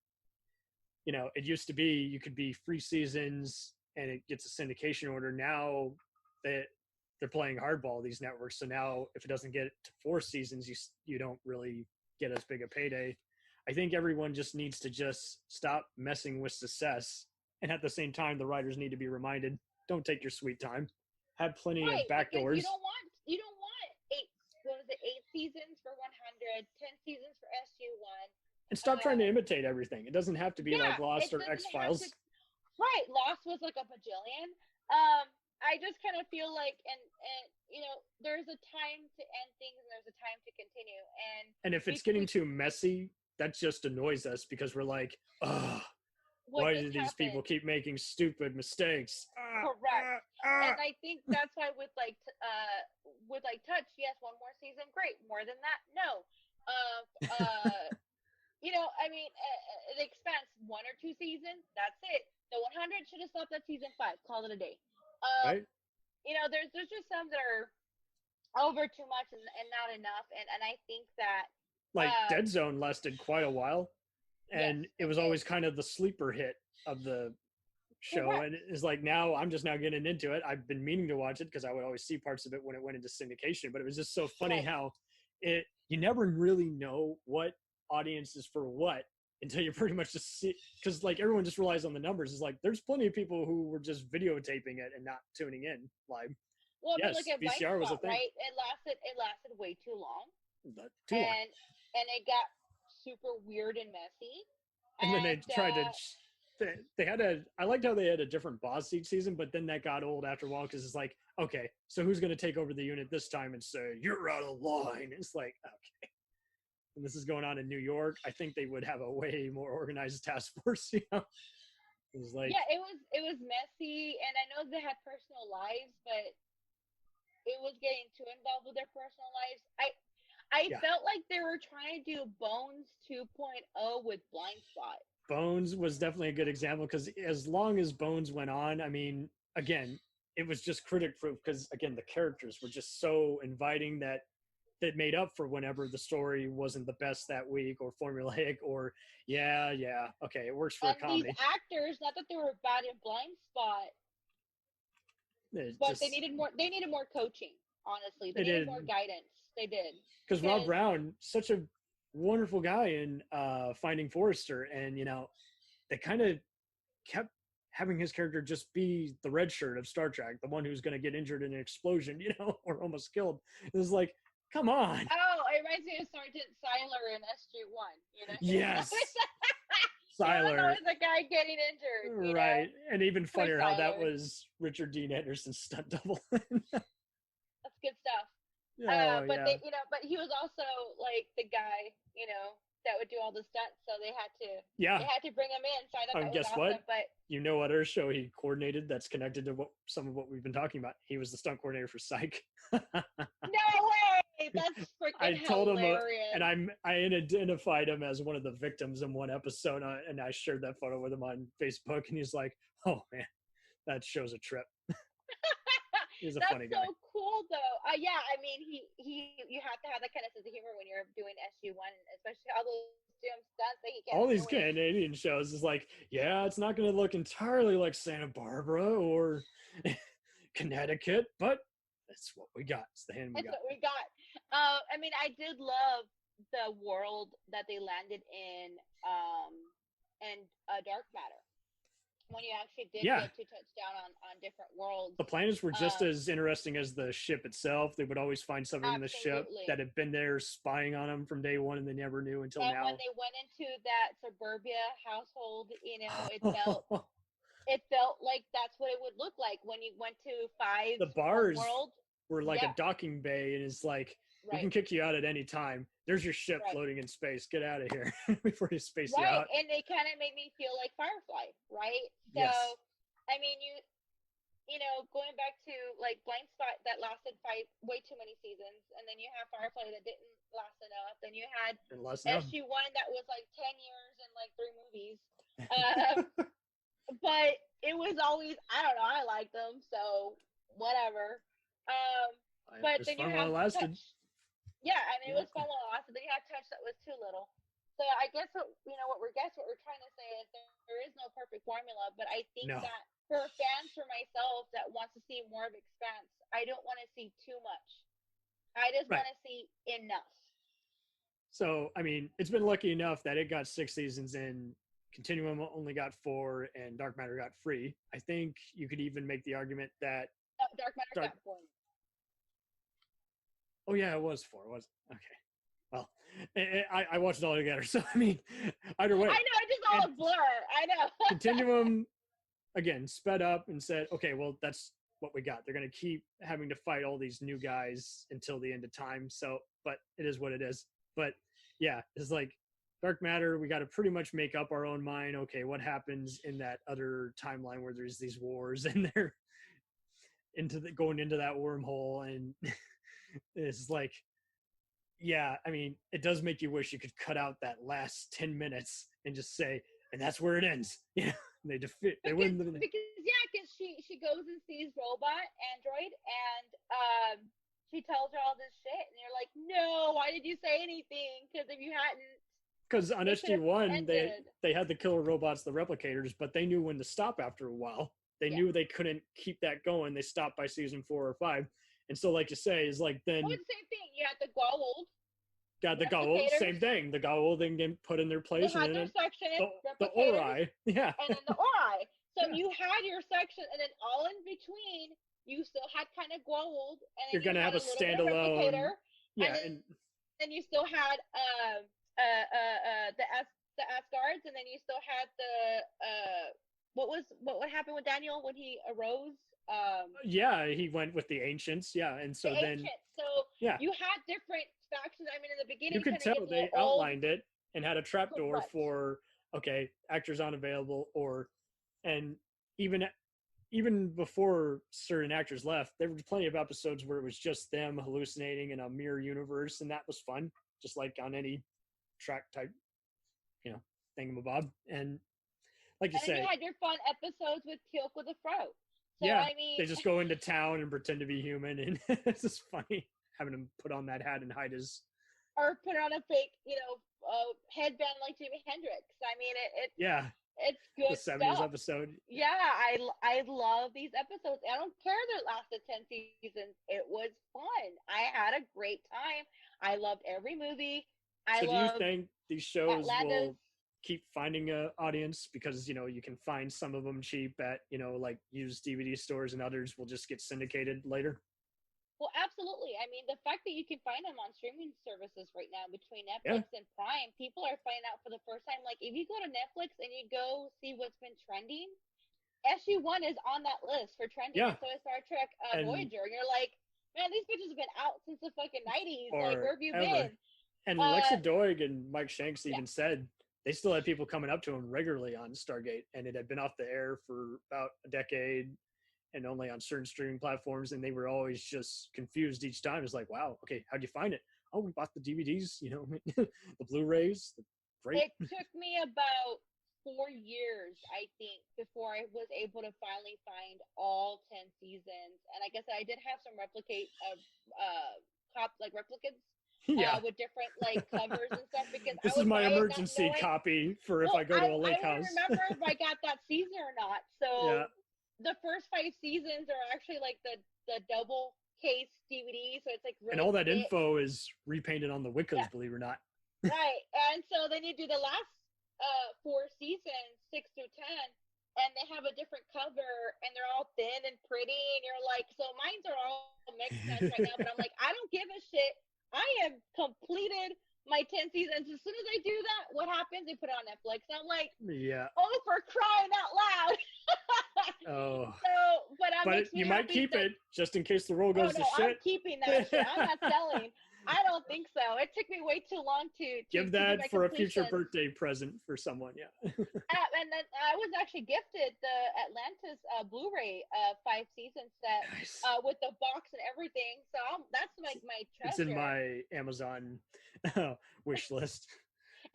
You know, it used to be you could be 3 seasons and it gets a syndication order. Now that they're playing hardball, these networks. So now if it doesn't get to 4 seasons, you don't really get as big a payday. I think everyone just needs to just stop messing with success. And at the same time, the writers need to be reminded, don't take your sweet time. Have plenty of backdoors. You don't want 8 seasons for 100, 10 seasons for SG1. And stop trying to imitate everything. It doesn't have to be like Lost or X-Files. Right. Lost was like a bajillion. I just kind of feel like, and you know, there's a time to end things and there's a time to continue. And if it's getting too messy, that just annoys us because we're like, why do these people keep making stupid mistakes? Correct. And I think that's why with Touch, yes, 1 more season, great. More than that, no. You know, I mean, it Expanse 1 or 2 seasons, that's it. The 100 should have stopped at season 5. Called it a day. Right. You know, there's just some that are over too much and not enough. And I think that Dead Zone lasted quite a while, and it was always kind of the sleeper hit of the show, Correct. and it's like now I'm just now getting into it. I've been meaning to watch it because I would always see parts of it when it went into syndication, but it was just so funny Right. how you never really know what audience is for what until you pretty much just see, because like everyone just relies on the numbers. It's like there's plenty of people who were just videotaping it and not tuning in live. Well, I mean, Yes, look at Blind VCR was a Spot, thing. right? It lasted way too long, Too long. and it got super weird and messy. And then they tried to they had I liked how they had a different boss each season, but then that got old after a while because it's like, okay, so who's going to take over the unit this time and say you're out of line? It's like, okay, and this is going on in New York. I think they would have a way more organized task force. It was like, yeah, it was messy, and I know they had personal lives, but it was getting too involved with their personal lives. I Yeah. felt like they were trying to do Bones 2.0 with Blind Spot. Bones was definitely a good example because as long as Bones went on, I mean, again, it was just critic proof because again, the characters were just so inviting that made up for whenever the story wasn't the best that week or formulaic or okay, it works for a And comedy. these actors, not that they were bad in Blind Spot, but they needed more coaching. Honestly, they needed more guidance. They did, because Rob Brown, such a wonderful guy in Finding Forrester, and they kind of kept having his character just be the red shirt of Star Trek, the one who's going to get injured in an explosion, or almost killed. It was like, come on. Oh, it reminds me of Sergeant Seiler in SG-1, Yes. Seiler. Always the guy getting injured. Right. And even funnier how that Seiler. was Richard Dean Anderson's stunt double. That's good stuff. But they, but he was also like the guy, that would do all the stunts. So they had to bring him in. So I thought that was guess awesome. what? But you know what other show he coordinated that's connected to some of what we've been talking about? He was the stunt coordinator for Psych. no way! That's freaking I told hilarious. him, and I identified him as one of the victims in one episode, and I shared that photo with him on Facebook, and he's like, "Oh man, that show's a trip." He's a funny guy. That's so cool, though. Yeah, I mean, you have to have that kind of sense of humor when you're doing SG-1, especially all those doing stunts that he kept all these doing. Canadian shows is like, yeah, it's not going to look entirely like Santa Barbara or Connecticut, but that's what we got. It's the hand we got. That's what we got. I mean, I did love the world that they landed in Dark Matter. When you actually did get to touch down on different worlds. The planets were just as interesting as the ship itself. They would always find something in the ship that had been there spying on them from day one, and they never knew until now. And when they went into that suburbia household, it felt like that's what it would look like when you went to Five. The bars world. Were like a docking bay, and it's like, we can kick you out at any time. There's your ship floating in space. Get out of here before you space you out. And it kind of made me feel like Firefly, right? So, yes. I mean, going back to like Blind Spot that lasted way too many seasons, and then you have Firefly that didn't last enough. Then you had SG-1 that was like 10 years and like 3 movies. But it was always, I don't know, I liked them, so whatever. But then you have Touch. Yeah, I mean, it was fun while it lasted. Then you had Touch that was too little. So I guess what we're trying to say is there is no perfect formula, but I think that for fans, for myself, that wants to see more of Expanse, I don't want to see too much. I just want to see enough. So, I mean, it's been lucky enough that it got 6 seasons in. Continuum only got 4, and Dark Matter got 3. I think you could even make the argument that Dark Matter got 4. Oh yeah, it was 4. It was okay. Well, I watched it all together, so I mean, either way. I know, it's just all a blur. I know. Continuum, again, sped up and said, okay, well, that's what we got. They're going to keep having to fight all these new guys until the end of time. So, but it is what it is. But yeah, it's like Dark Matter. We got to pretty much make up our own mind. Okay, what happens in that other timeline where there's these wars and they're going into that wormhole and. It's like, yeah, I mean, it does make you wish you could cut out that last 10 minutes and just say, and that's where it ends. Yeah, they win. Because she goes and sees Robot Android, and she tells her all this shit, and you're like, no, why did you say anything? Because if you hadn't, Because on It should've SG-1, ended. they had the killer robots, the replicators, but they knew when to stop after a while. They Yeah. knew they couldn't keep that going. They stopped by season 4 or 5. And so, like you say, is like then Well, it's the same thing. You had the Goa'uld. got the Goa'uld, replicators. same thing. The Goa'uld then get put in their They place, had and their then section, the replicators, Ori, yeah, and then the Ori. So Yeah. you had your section, and then all in between, you still had kind of Goa'uld, and then You're gonna you have had a little bit of standalone, replicator, yeah, and then you still had the Asgards, and then you still had the what happened with Daniel when he arose? yeah, he went with the ancients, yeah, and so The then ancients. So yeah, you had different factions. I mean, in the beginning, you could kinda tell get they the old- outlined it and had a trapdoor Correct. for okay, actors unavailable, or and even before certain actors left, there were plenty of episodes where it was just them hallucinating in a mirror universe, and that was fun, just like on any track type, thingamabob. And like you And then say, you had your fun episodes with Teal'c with a fro. So yeah, I mean, they just go into town and pretend to be human, and it's just funny having him put on that hat and hide his. or put on a fake, headband like Jimi Hendrix. I mean, Yeah, it's good the 70s stuff. episode. Yeah, I love these episodes. I don't care that it lasted 10 seasons. It was fun. I had a great time. I loved every movie. I So do you loved think these shows Atlantis. will keep finding an audience because you can find some of them cheap at like used DVD stores, and others will just get syndicated later? Well, absolutely. I mean, the fact that you can find them on streaming services right now between Netflix and Prime, people are finding out for the first time. Like, if you go to Netflix and you go see what's been trending, SU1 is on that list for trending. Yeah. And so is Star Trek And- Voyager. And you're like, man, these bitches have been out since the fucking 90s. Like, where have you Forever. been? And Lexa Doig and Mike Shanks even said they still had people coming up to him regularly on Stargate, and it had been off the air for about a decade and only on certain streaming platforms, and they were always just confused each time. It's like, wow, okay, how'd you find it? Oh, we bought the DVDs, the Blu-rays. Great. It took me about 4 years, I think, before I was able to finally find all 10 seasons. And like I said, I did have some replicants Yeah. with different covers and stuff, because This I is would my buy it not emergency knowing- copy for if Well, I go to a lake I house. don't remember if I got that season or not. So Yeah. the first 5 seasons are actually like the double case DVD, so it's like really And all that thick. info is repainted on the Wiccas, Yeah. believe it or not. Right. And so then you do the last 4 seasons, 6 through 10, and they have a different cover, and they're all thin and pretty, and you're like, so mine's are all mixed nuts right now, but I'm like, I don't give a shit. I have completed my 10 seasons. As soon as I do that, what happens? They put it on Netflix. And I'm like, Yeah. oh, for crying out loud. Oh. So, but But you might keep it just in case the world Oh, goes to no, I'm shit. keeping that shit. I'm not selling. I don't think so. It took me way too long to Give to do that my for a future completion. birthday present for someone. Yeah. And then I was actually gifted the Atlantis Blu-ray 5 season set Nice. with the box and everything. So that's like my treasure. It's in my Amazon wish list.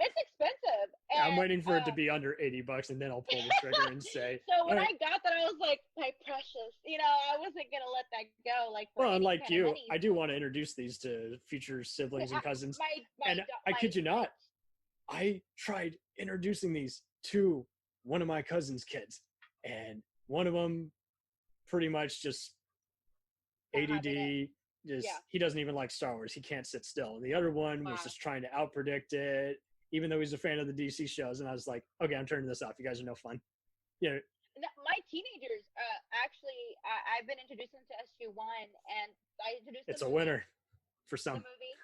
It's expensive. I'm and, waiting for it to be under $80, and then I'll pull the trigger and say. So when "All I right." got that, I was like, my precious. I wasn't gonna let that go. Like, for Well, any unlike kind of you, money. I do want to introduce these to future siblings and cousins. And I kid you not, I tried introducing these to one of my cousin's kids, and one of them pretty much just ADD. He doesn't even like Star Wars. He can't sit still. And the other one was just trying to outpredict it, even though he's a fan of the DC shows. And I was like, okay, I'm turning this off. You guys are no fun. Yeah. My teenagers, actually, I've been introduced them to SG-1, and I introduced It's them a to winner for the some. movie.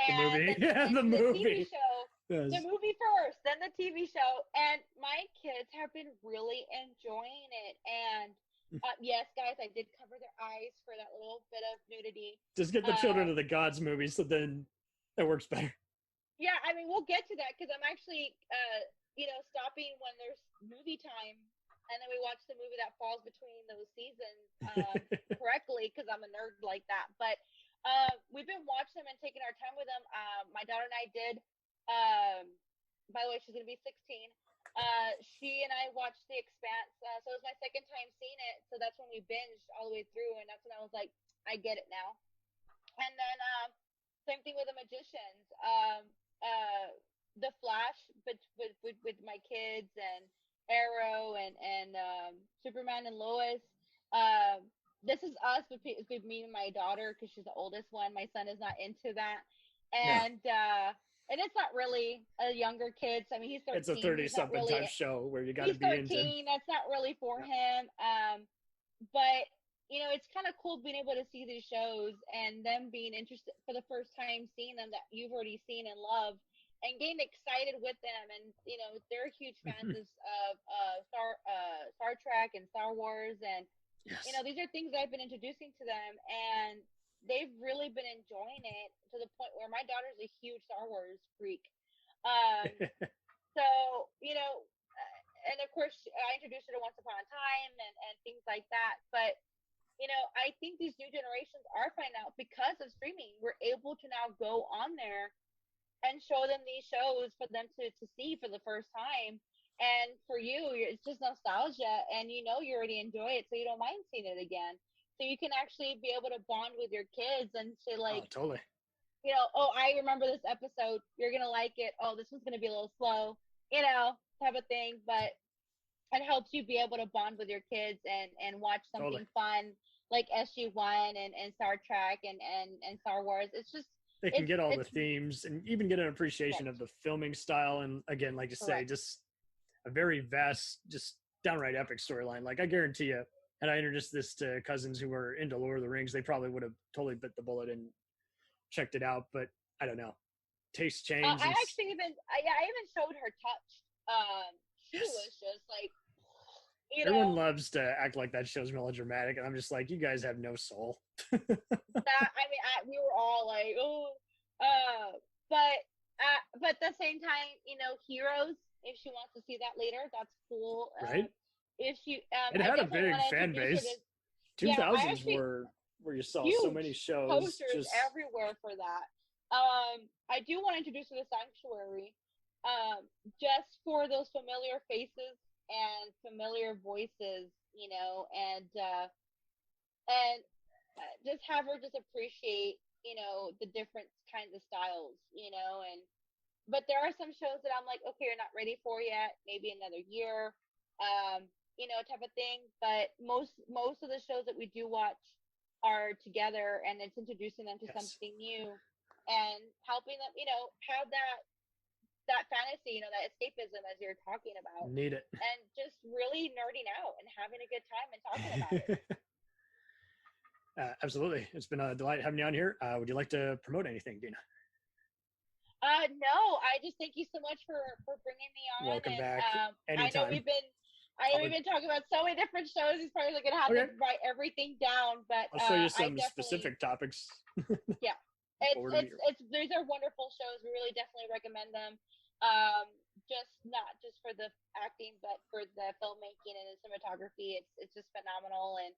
The movie. And Yeah, then the movie. TV show. Yes. The movie first, then the TV show, and my kids have been really enjoying it. And yes, guys, I did cover their eyes for that little bit of nudity. Just get the Children of the Gods movie, so then it works better. Yeah, I mean, we'll get to that, because I'm actually, stopping when there's movie time, and then we watch the movie that falls between those seasons correctly, because I'm a nerd like that. But we've been watching them and taking our time with them. My daughter and I did. By the way, she's gonna be 16. She and I watched The Expanse, so it was my second time seeing it. So that's when we binged all the way through, and that's when I was like, I get it now. And then same thing with The Magicians. the Flash, but with my kids and Arrow and Superman and Lois. This is us with me and my daughter because she's the oldest one. My son is not into that, and it's not really a younger kid. So, I mean, he's 13. It's a 30-something really, type show where you got to he's be 13. into. That's not really for him. But you know, it's kind of cool being able to see these shows and them being interested for the first time, seeing them that you've already seen and loved, and getting excited with them. And you know, they're huge fans of Star Trek and Star Wars, and you know, these are things that I've been introducing to them, and they've really been enjoying it to the point where my daughter's a huge Star Wars freak. So you know, and of course I introduced her to Once Upon a Time and things like that. But you know, I think these new generations are finding out because of streaming. We're able to now go on there and show them these shows for them to see for the first time. And for you, it's just nostalgia, and you know you already enjoy it, so you don't mind seeing it again. So you can actually be able to bond with your kids and say, like, totally. You know, oh, I remember this episode. You're going to like it. Oh, this one's going to be a little slow, you know, type of thing. But it helps you be able to bond with your kids and watch something fun like SG-1 and Star Trek and Star Wars. It's just, they can get all the themes and even get an appreciation of the filming style. And again, like you say, just a very vast, just downright epic storyline. Like, I guarantee you, had I introduced this to cousins who were into Lord of the Rings, they probably would have totally bit the bullet and checked it out. But I don't know. Taste change. I actually even showed her Touched. She was just like, you know, everyone loves to act like that show's melodramatic, and I'm just like, you guys have no soul. we were all like, oh, but at the same time, you know, Heroes. If she wants to see that later, that's cool. Right. If she, it had a big fan base. 2000s where you saw so many shows. Posters everywhere for that. I do want to introduce her to Sanctuary, just for those familiar faces and familiar voices, you know, and just have her just appreciate, you know, the different kinds of styles, you know. And but there are some shows that I'm like, okay, you're not ready for yet, maybe another year, you know, type of thing. But most of the shows that we do watch are together, and it's introducing them to something new and helping them, you know, have that fantasy, you know, that escapism as you're talking about. Need it. And just really nerding out and having a good time and talking about it. Absolutely. It's been a delight having you on here. Would you like to promote anything, Dina? No, I just thank you so much for bringing me on. Welcome back. I know Anytime. we've been talking about so many different shows. He's probably going to have to write everything down, but I'll show you some specific topics. Yeah. These are wonderful shows. We really definitely recommend them. Not just for the acting, but for the filmmaking and the cinematography. It's just phenomenal, and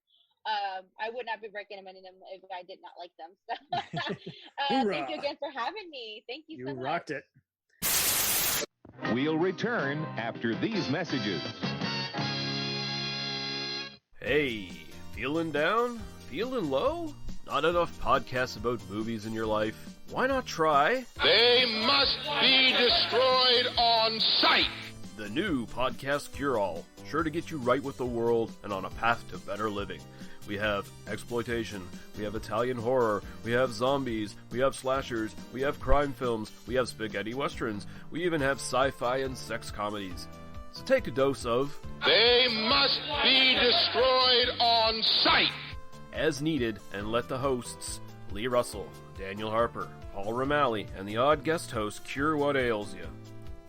I would not be recommending them if I did not like them. So, thank you again for having me. Thank you so much. You rocked it. We'll return after these messages. Hey, feeling down? Feeling low? Not enough podcasts about movies in your life? Why not try They must be destroyed on sight. the new Podcast Cure-All, sure to get you right with the world and on a path to better living. We have exploitation, we have Italian horror, we have zombies, we have slashers, we have crime films, we have spaghetti westerns, we even have sci-fi and sex comedies. So take a dose of They must be destroyed on sight. as needed, and let the hosts, Lee Russell, Daniel Harper, Paul Romali, and the odd guest host cure what ails you.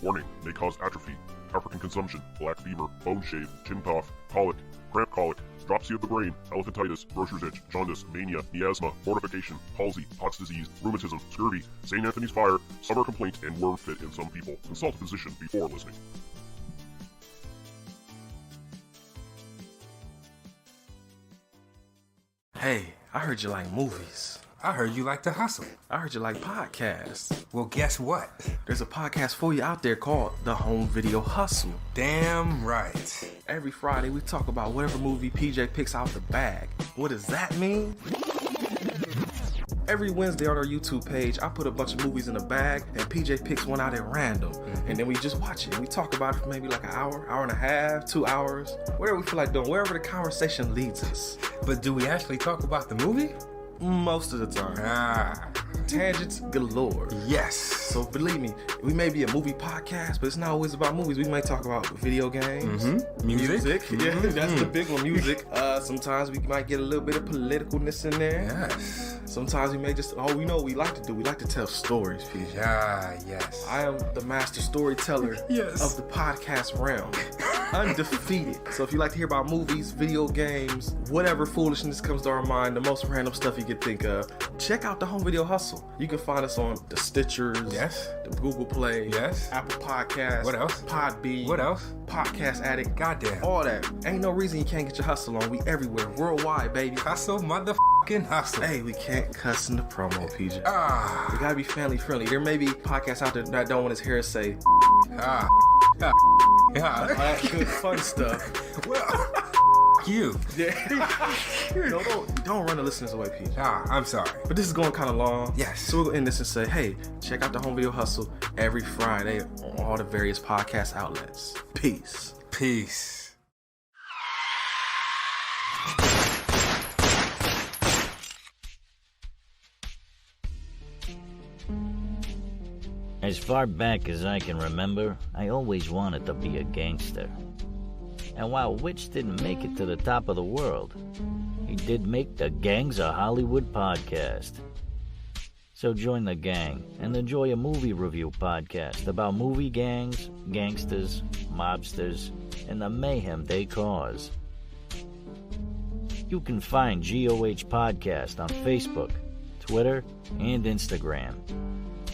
Warning, may cause atrophy, African consumption, black fever, bone shave, chin cough, colic, cramp colic, dropsy of the brain, elephantitis, grocer's itch, jaundice, mania, miasma, mortification, palsy, Pott's disease, rheumatism, scurvy, St. Anthony's fire, summer complaint, and worm fit in some people. Consult a physician before listening. Hey, I heard you like movies. I heard you like to hustle. I heard you like podcasts. Well, guess what? There's a podcast for you out there called The Home Video Hustle. Damn right. Every Friday, we talk about whatever movie PJ picks out the bag. What does that mean? Every Wednesday on our YouTube page, I put a bunch of movies in a bag, and PJ picks one out at random. And then we just watch it. We talk about it for maybe like an hour, hour and a half, 2 hours, whatever we feel like doing, wherever the conversation leads us. But do we actually talk about the movie? Most of the time. Tangents galore. Yes. So believe me, we may be a movie podcast, but it's not always about movies. We might talk about video games, music. Yeah, that's the big one, music. Sometimes we might get a little bit of politicalness in there. Yes. Sometimes we may just, we know what we like to do. We like to tell stories, PJ. Yes. I am the master storyteller of the podcast realm. Undefeated. So if you like to hear about movies, video games, whatever foolishness comes to our mind, the most random stuff you could think of, check out the Home Video Hustle. You can find us on the Stitchers, the Google Play, Apple Podcasts, what else? Podbean, What else? Podcast Addict, Goddamn. all that. Ain't no reason you can't get your hustle on. We everywhere, worldwide, baby. Hustle, motherfucking hustle. Hey, we can't cuss in the promo, PJ. We gotta be family friendly. There may be podcasts out there that don't want his hair say all that good fun stuff. Well, you. Don't run the listeners away, PJ. I'm sorry. But this is going kind of long. Yes. So we'll end this and say, hey, check out the Home Video Hustle every Friday on all the various podcast outlets. Peace. Peace. As far back as I can remember, I always wanted to be a gangster. And while Witch didn't make it to the top of the world, he did make the Gangs of Hollywood podcast. So join the gang and enjoy a movie review podcast about movie gangs, gangsters, mobsters, and the mayhem they cause. You can find GOH Podcast on Facebook, Twitter, and Instagram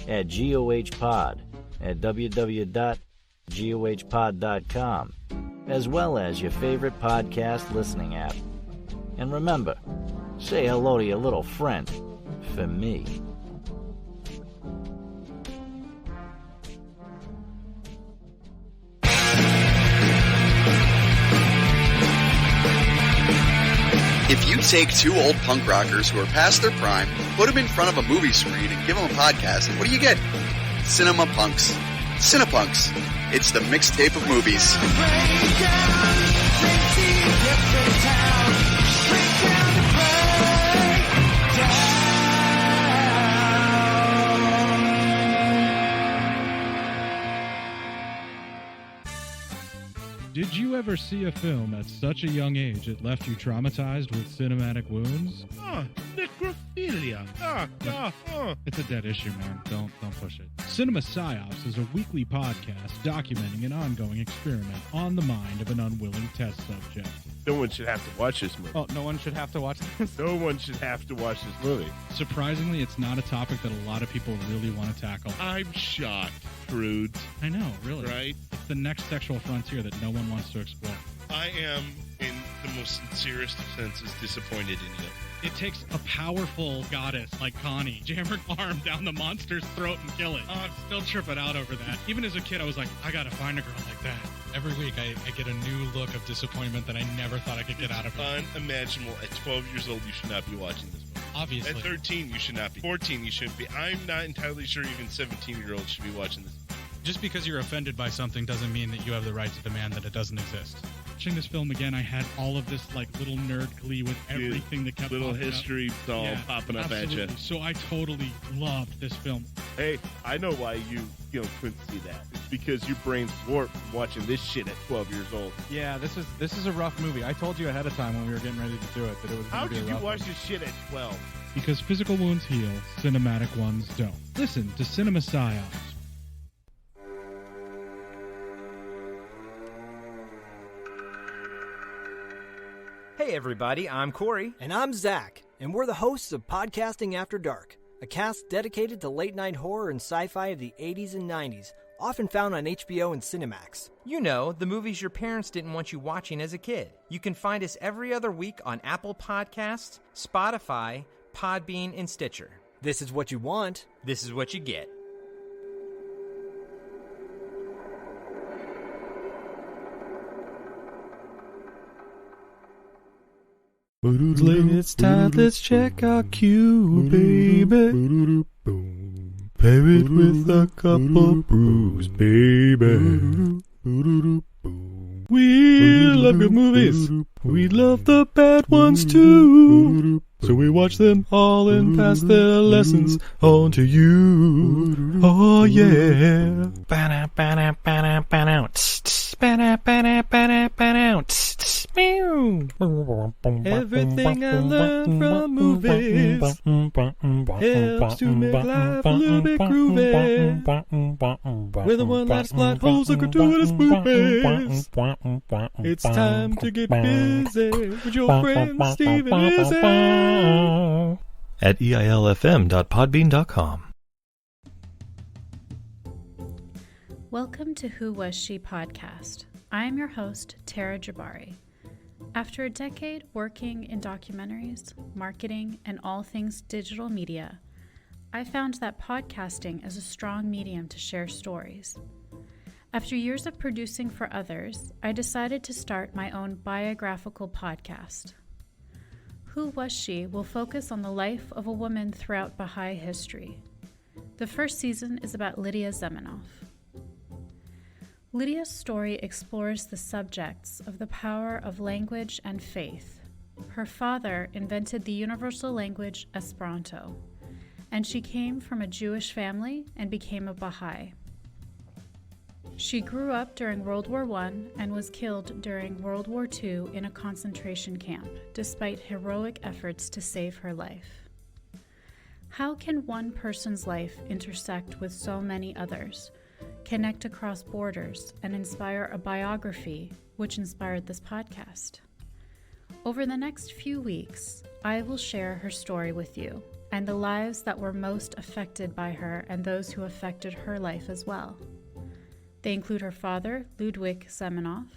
at GOH Pod at www.gohpod.com, as well as your favorite podcast listening app. And remember, say hello to your little friend for me. If you take two old punk rockers who are past their prime, put them in front of a movie screen and give them a podcast, what do you get? Cinema Punks. Cinepunks. It's the mixtape of movies. Did you ever see a film at such a young age it left you traumatized with cinematic wounds? Necrophilia. It's a dead issue, man. Don't push it. Cinema Psyops is a weekly podcast documenting an ongoing experiment on the mind of an unwilling test subject. No one should have to watch this movie. Oh, no one should have to watch this? No one should have to watch this movie. Surprisingly, it's not a topic that a lot of people really want to tackle. I'm shocked, Prudes. I know, really. Right? It's the next sexual frontier that no one wants to explore. I am, in the most sincerest of senses, disappointed in you. It takes a powerful goddess like Connie, jam her arm down the monster's throat and kill it. Oh, I'm still tripping out over that. Even as a kid, I was like, I gotta find a girl like that. Every week, I get a new look of disappointment that I never thought I could get out of her. Unimaginable. At 12 years old, you should not be watching this movie. Obviously. At 13, you should not be. 14, you shouldn't be. I'm not entirely sure even 17-year-olds should be watching this. Just because you're offended by something doesn't mean that you have the right to demand that it doesn't exist. Watching this film again, I had all of this like little nerd glee with everything that kept little popping history all popping up absolutely. at you. So I totally loved this film. Hey, I know why you couldn't see that. It's because your brain's warped from watching this shit at 12 years old. Yeah, this is a rough movie. I told you ahead of time when we were getting ready to do it that it was going to be a rough How did you watch one. this shit at 12? Because physical wounds heal, cinematic ones don't. Listen to Cinema Psyops. Hey everybody, I'm Corey. And I'm Zach, and we're the hosts of Podcasting After Dark, a cast dedicated to late-night horror and sci-fi of the 80s and 90s, often found on HBO and Cinemax. You know, the movies your parents didn't want you watching as a kid. You can find us every other week on Apple Podcasts, Spotify, Podbean, and Stitcher. This is what you want. This is what you get. Lady, it's time, let's check our cue, baby. Pair it with a couple brews, baby. We love good movies. We love the bad ones too. So we watch them all and pass their lessons on to you. Oh yeah. Everything I learned from movies helps to make life a little bit groovy. Whether one last plot holes or gratuitous movies, it's time to get busy with your friend Steve and Izzy at eilfm.podbean.com. Welcome to Who Was She podcast. I am your host, Tara Jabari. After a decade working in documentaries, marketing, and all things digital media, I found that podcasting is a strong medium to share stories. After years of producing for others, I decided to start my own biographical podcast. Who Was She will focus on the life of a woman throughout Baha'i history. The first season is about Lydia Zemenov. Lydia's story explores the subjects of the power of language and faith. Her father invented the universal language Esperanto, and she came from a Jewish family and became a Baha'i. She grew up during World War I and was killed during World War II in a concentration camp, despite heroic efforts to save her life. How can one person's life intersect with so many others, connect across borders, and inspire a biography which inspired this podcast? Over the next few weeks, I will share her story with you and the lives that were most affected by her and those who affected her life as well. They include her father, Ludwig Zemenov,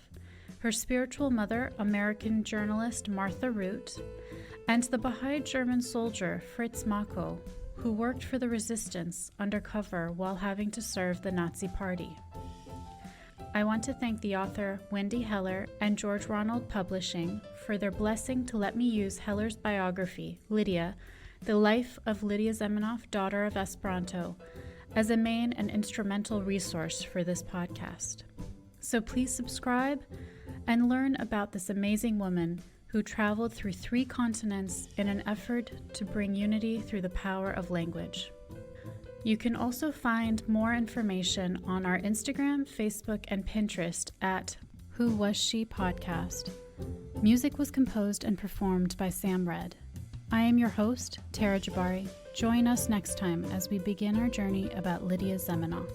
her spiritual mother, American journalist Martha Root, and the Baha'i German soldier Fritz Mako, who worked for the resistance undercover while having to serve the Nazi Party. I want to thank the author Wendy Heller and George Ronald Publishing for their blessing to let me use Heller's biography, Lydia, The Life of Lydia Zemenov, Daughter of Esperanto, as a main and instrumental resource for this podcast. So please subscribe and learn about this amazing woman who traveled through 3 continents in an effort to bring unity through the power of language. You can also find more information on our Instagram, Facebook, and Pinterest at Who Was She Podcast. Music was composed and performed by Sam Red. I am your host, Tara Jabari. Join us next time as we begin our journey about Lydia Zemenov.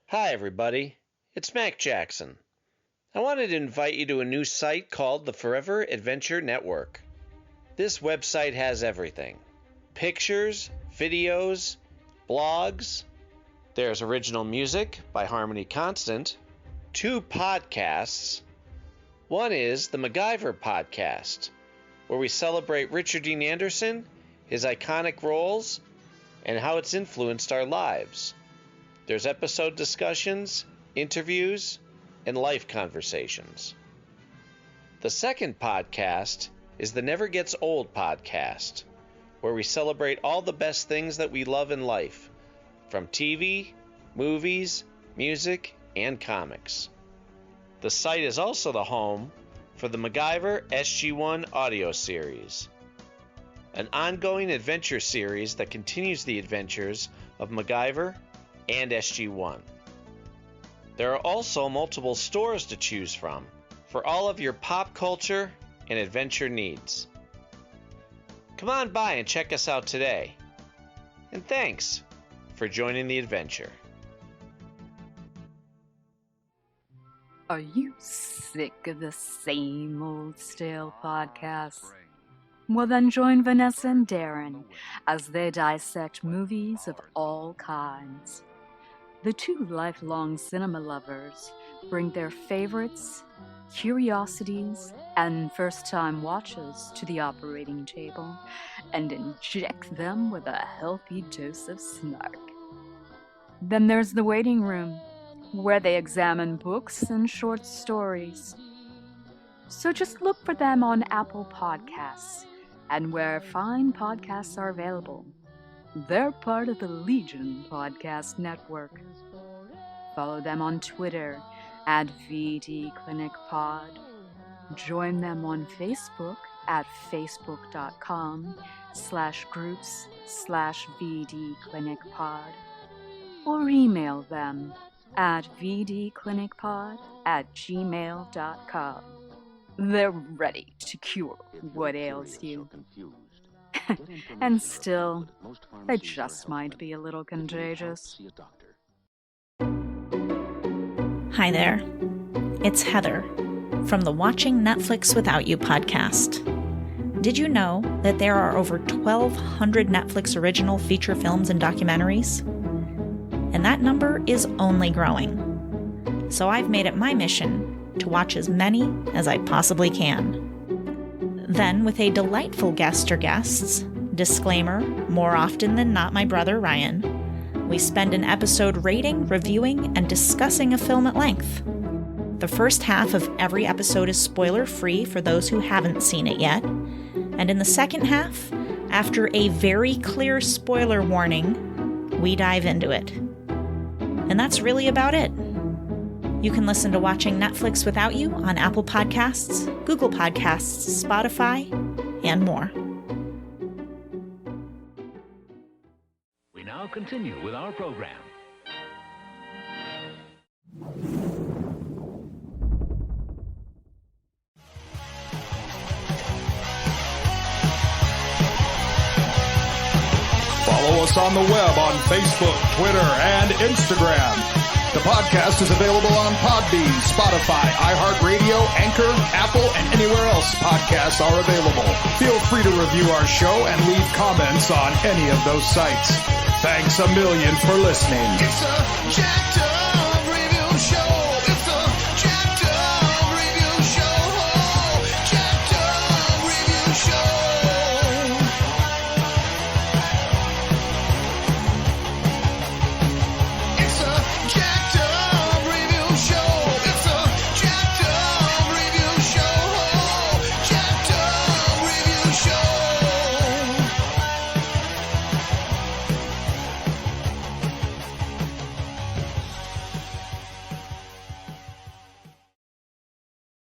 Hi everybody, it's Mac Jackson. I wanted to invite you to a new site called the Forever Adventure Network. This website has everything. Pictures, videos, blogs. There's original music by Harmony Constant, 2 podcasts. One is the MacGyver podcast, where we celebrate Richard Dean Anderson, his iconic roles, and how it's influenced our lives. There's episode discussions, interviews, and life conversations. The second podcast is the Never Gets Old podcast, where we celebrate all the best things that we love in life, from TV, movies, music, and comics. The site is also the home for the MacGyver SG-1 audio series, an ongoing adventure series that continues the adventures of MacGyver and SG-1. There are also multiple stores to choose from for all of your pop culture and adventure needs. Come on by and check us out today. And thanks for joining the adventure. Are you sick of the same old stale podcasts? Well, then join Vanessa and Darren as they dissect movies of all kinds. The 2 lifelong cinema lovers bring their favorites, curiosities, and first-time watches to the operating table and inject them with a healthy dose of snark. Then there's the waiting room, where they examine books and short stories. So just look for them on Apple Podcasts and where fine podcasts are available. They're part of the Legion Podcast Network. Follow them on Twitter at VDClinicPod. Join them on Facebook at facebook.com/groups/VDClinicPod. Or email them at vdclinicpod@gmail.com. They're ready to cure what ails you. And still, they just might be a little contagious. Hi there. It's Heather from the Watching Netflix Without You podcast. Did you know that there are over 1,200 Netflix original feature films and documentaries? And that number is only growing. So I've made it my mission to watch as many as I possibly can. Then, with a delightful guest or guests, disclaimer, more often than not my brother Ryan, we spend an episode rating, reviewing, and discussing a film at length. The first half of every episode is spoiler-free for those who haven't seen it yet, and in the second half, after a very clear spoiler warning, we dive into it. And that's really about it. You can listen to Watching Netflix Without You on Apple Podcasts, Google Podcasts, Spotify, and more. We now continue with our program. Follow us on the web on Facebook, Twitter, and Instagram. The podcast is available on Podbean, Spotify, iHeartRadio, Anchor, Apple, and anywhere else podcasts are available. Feel free to review our show and leave comments on any of those sites. Thanks a million for listening. It's a jacked up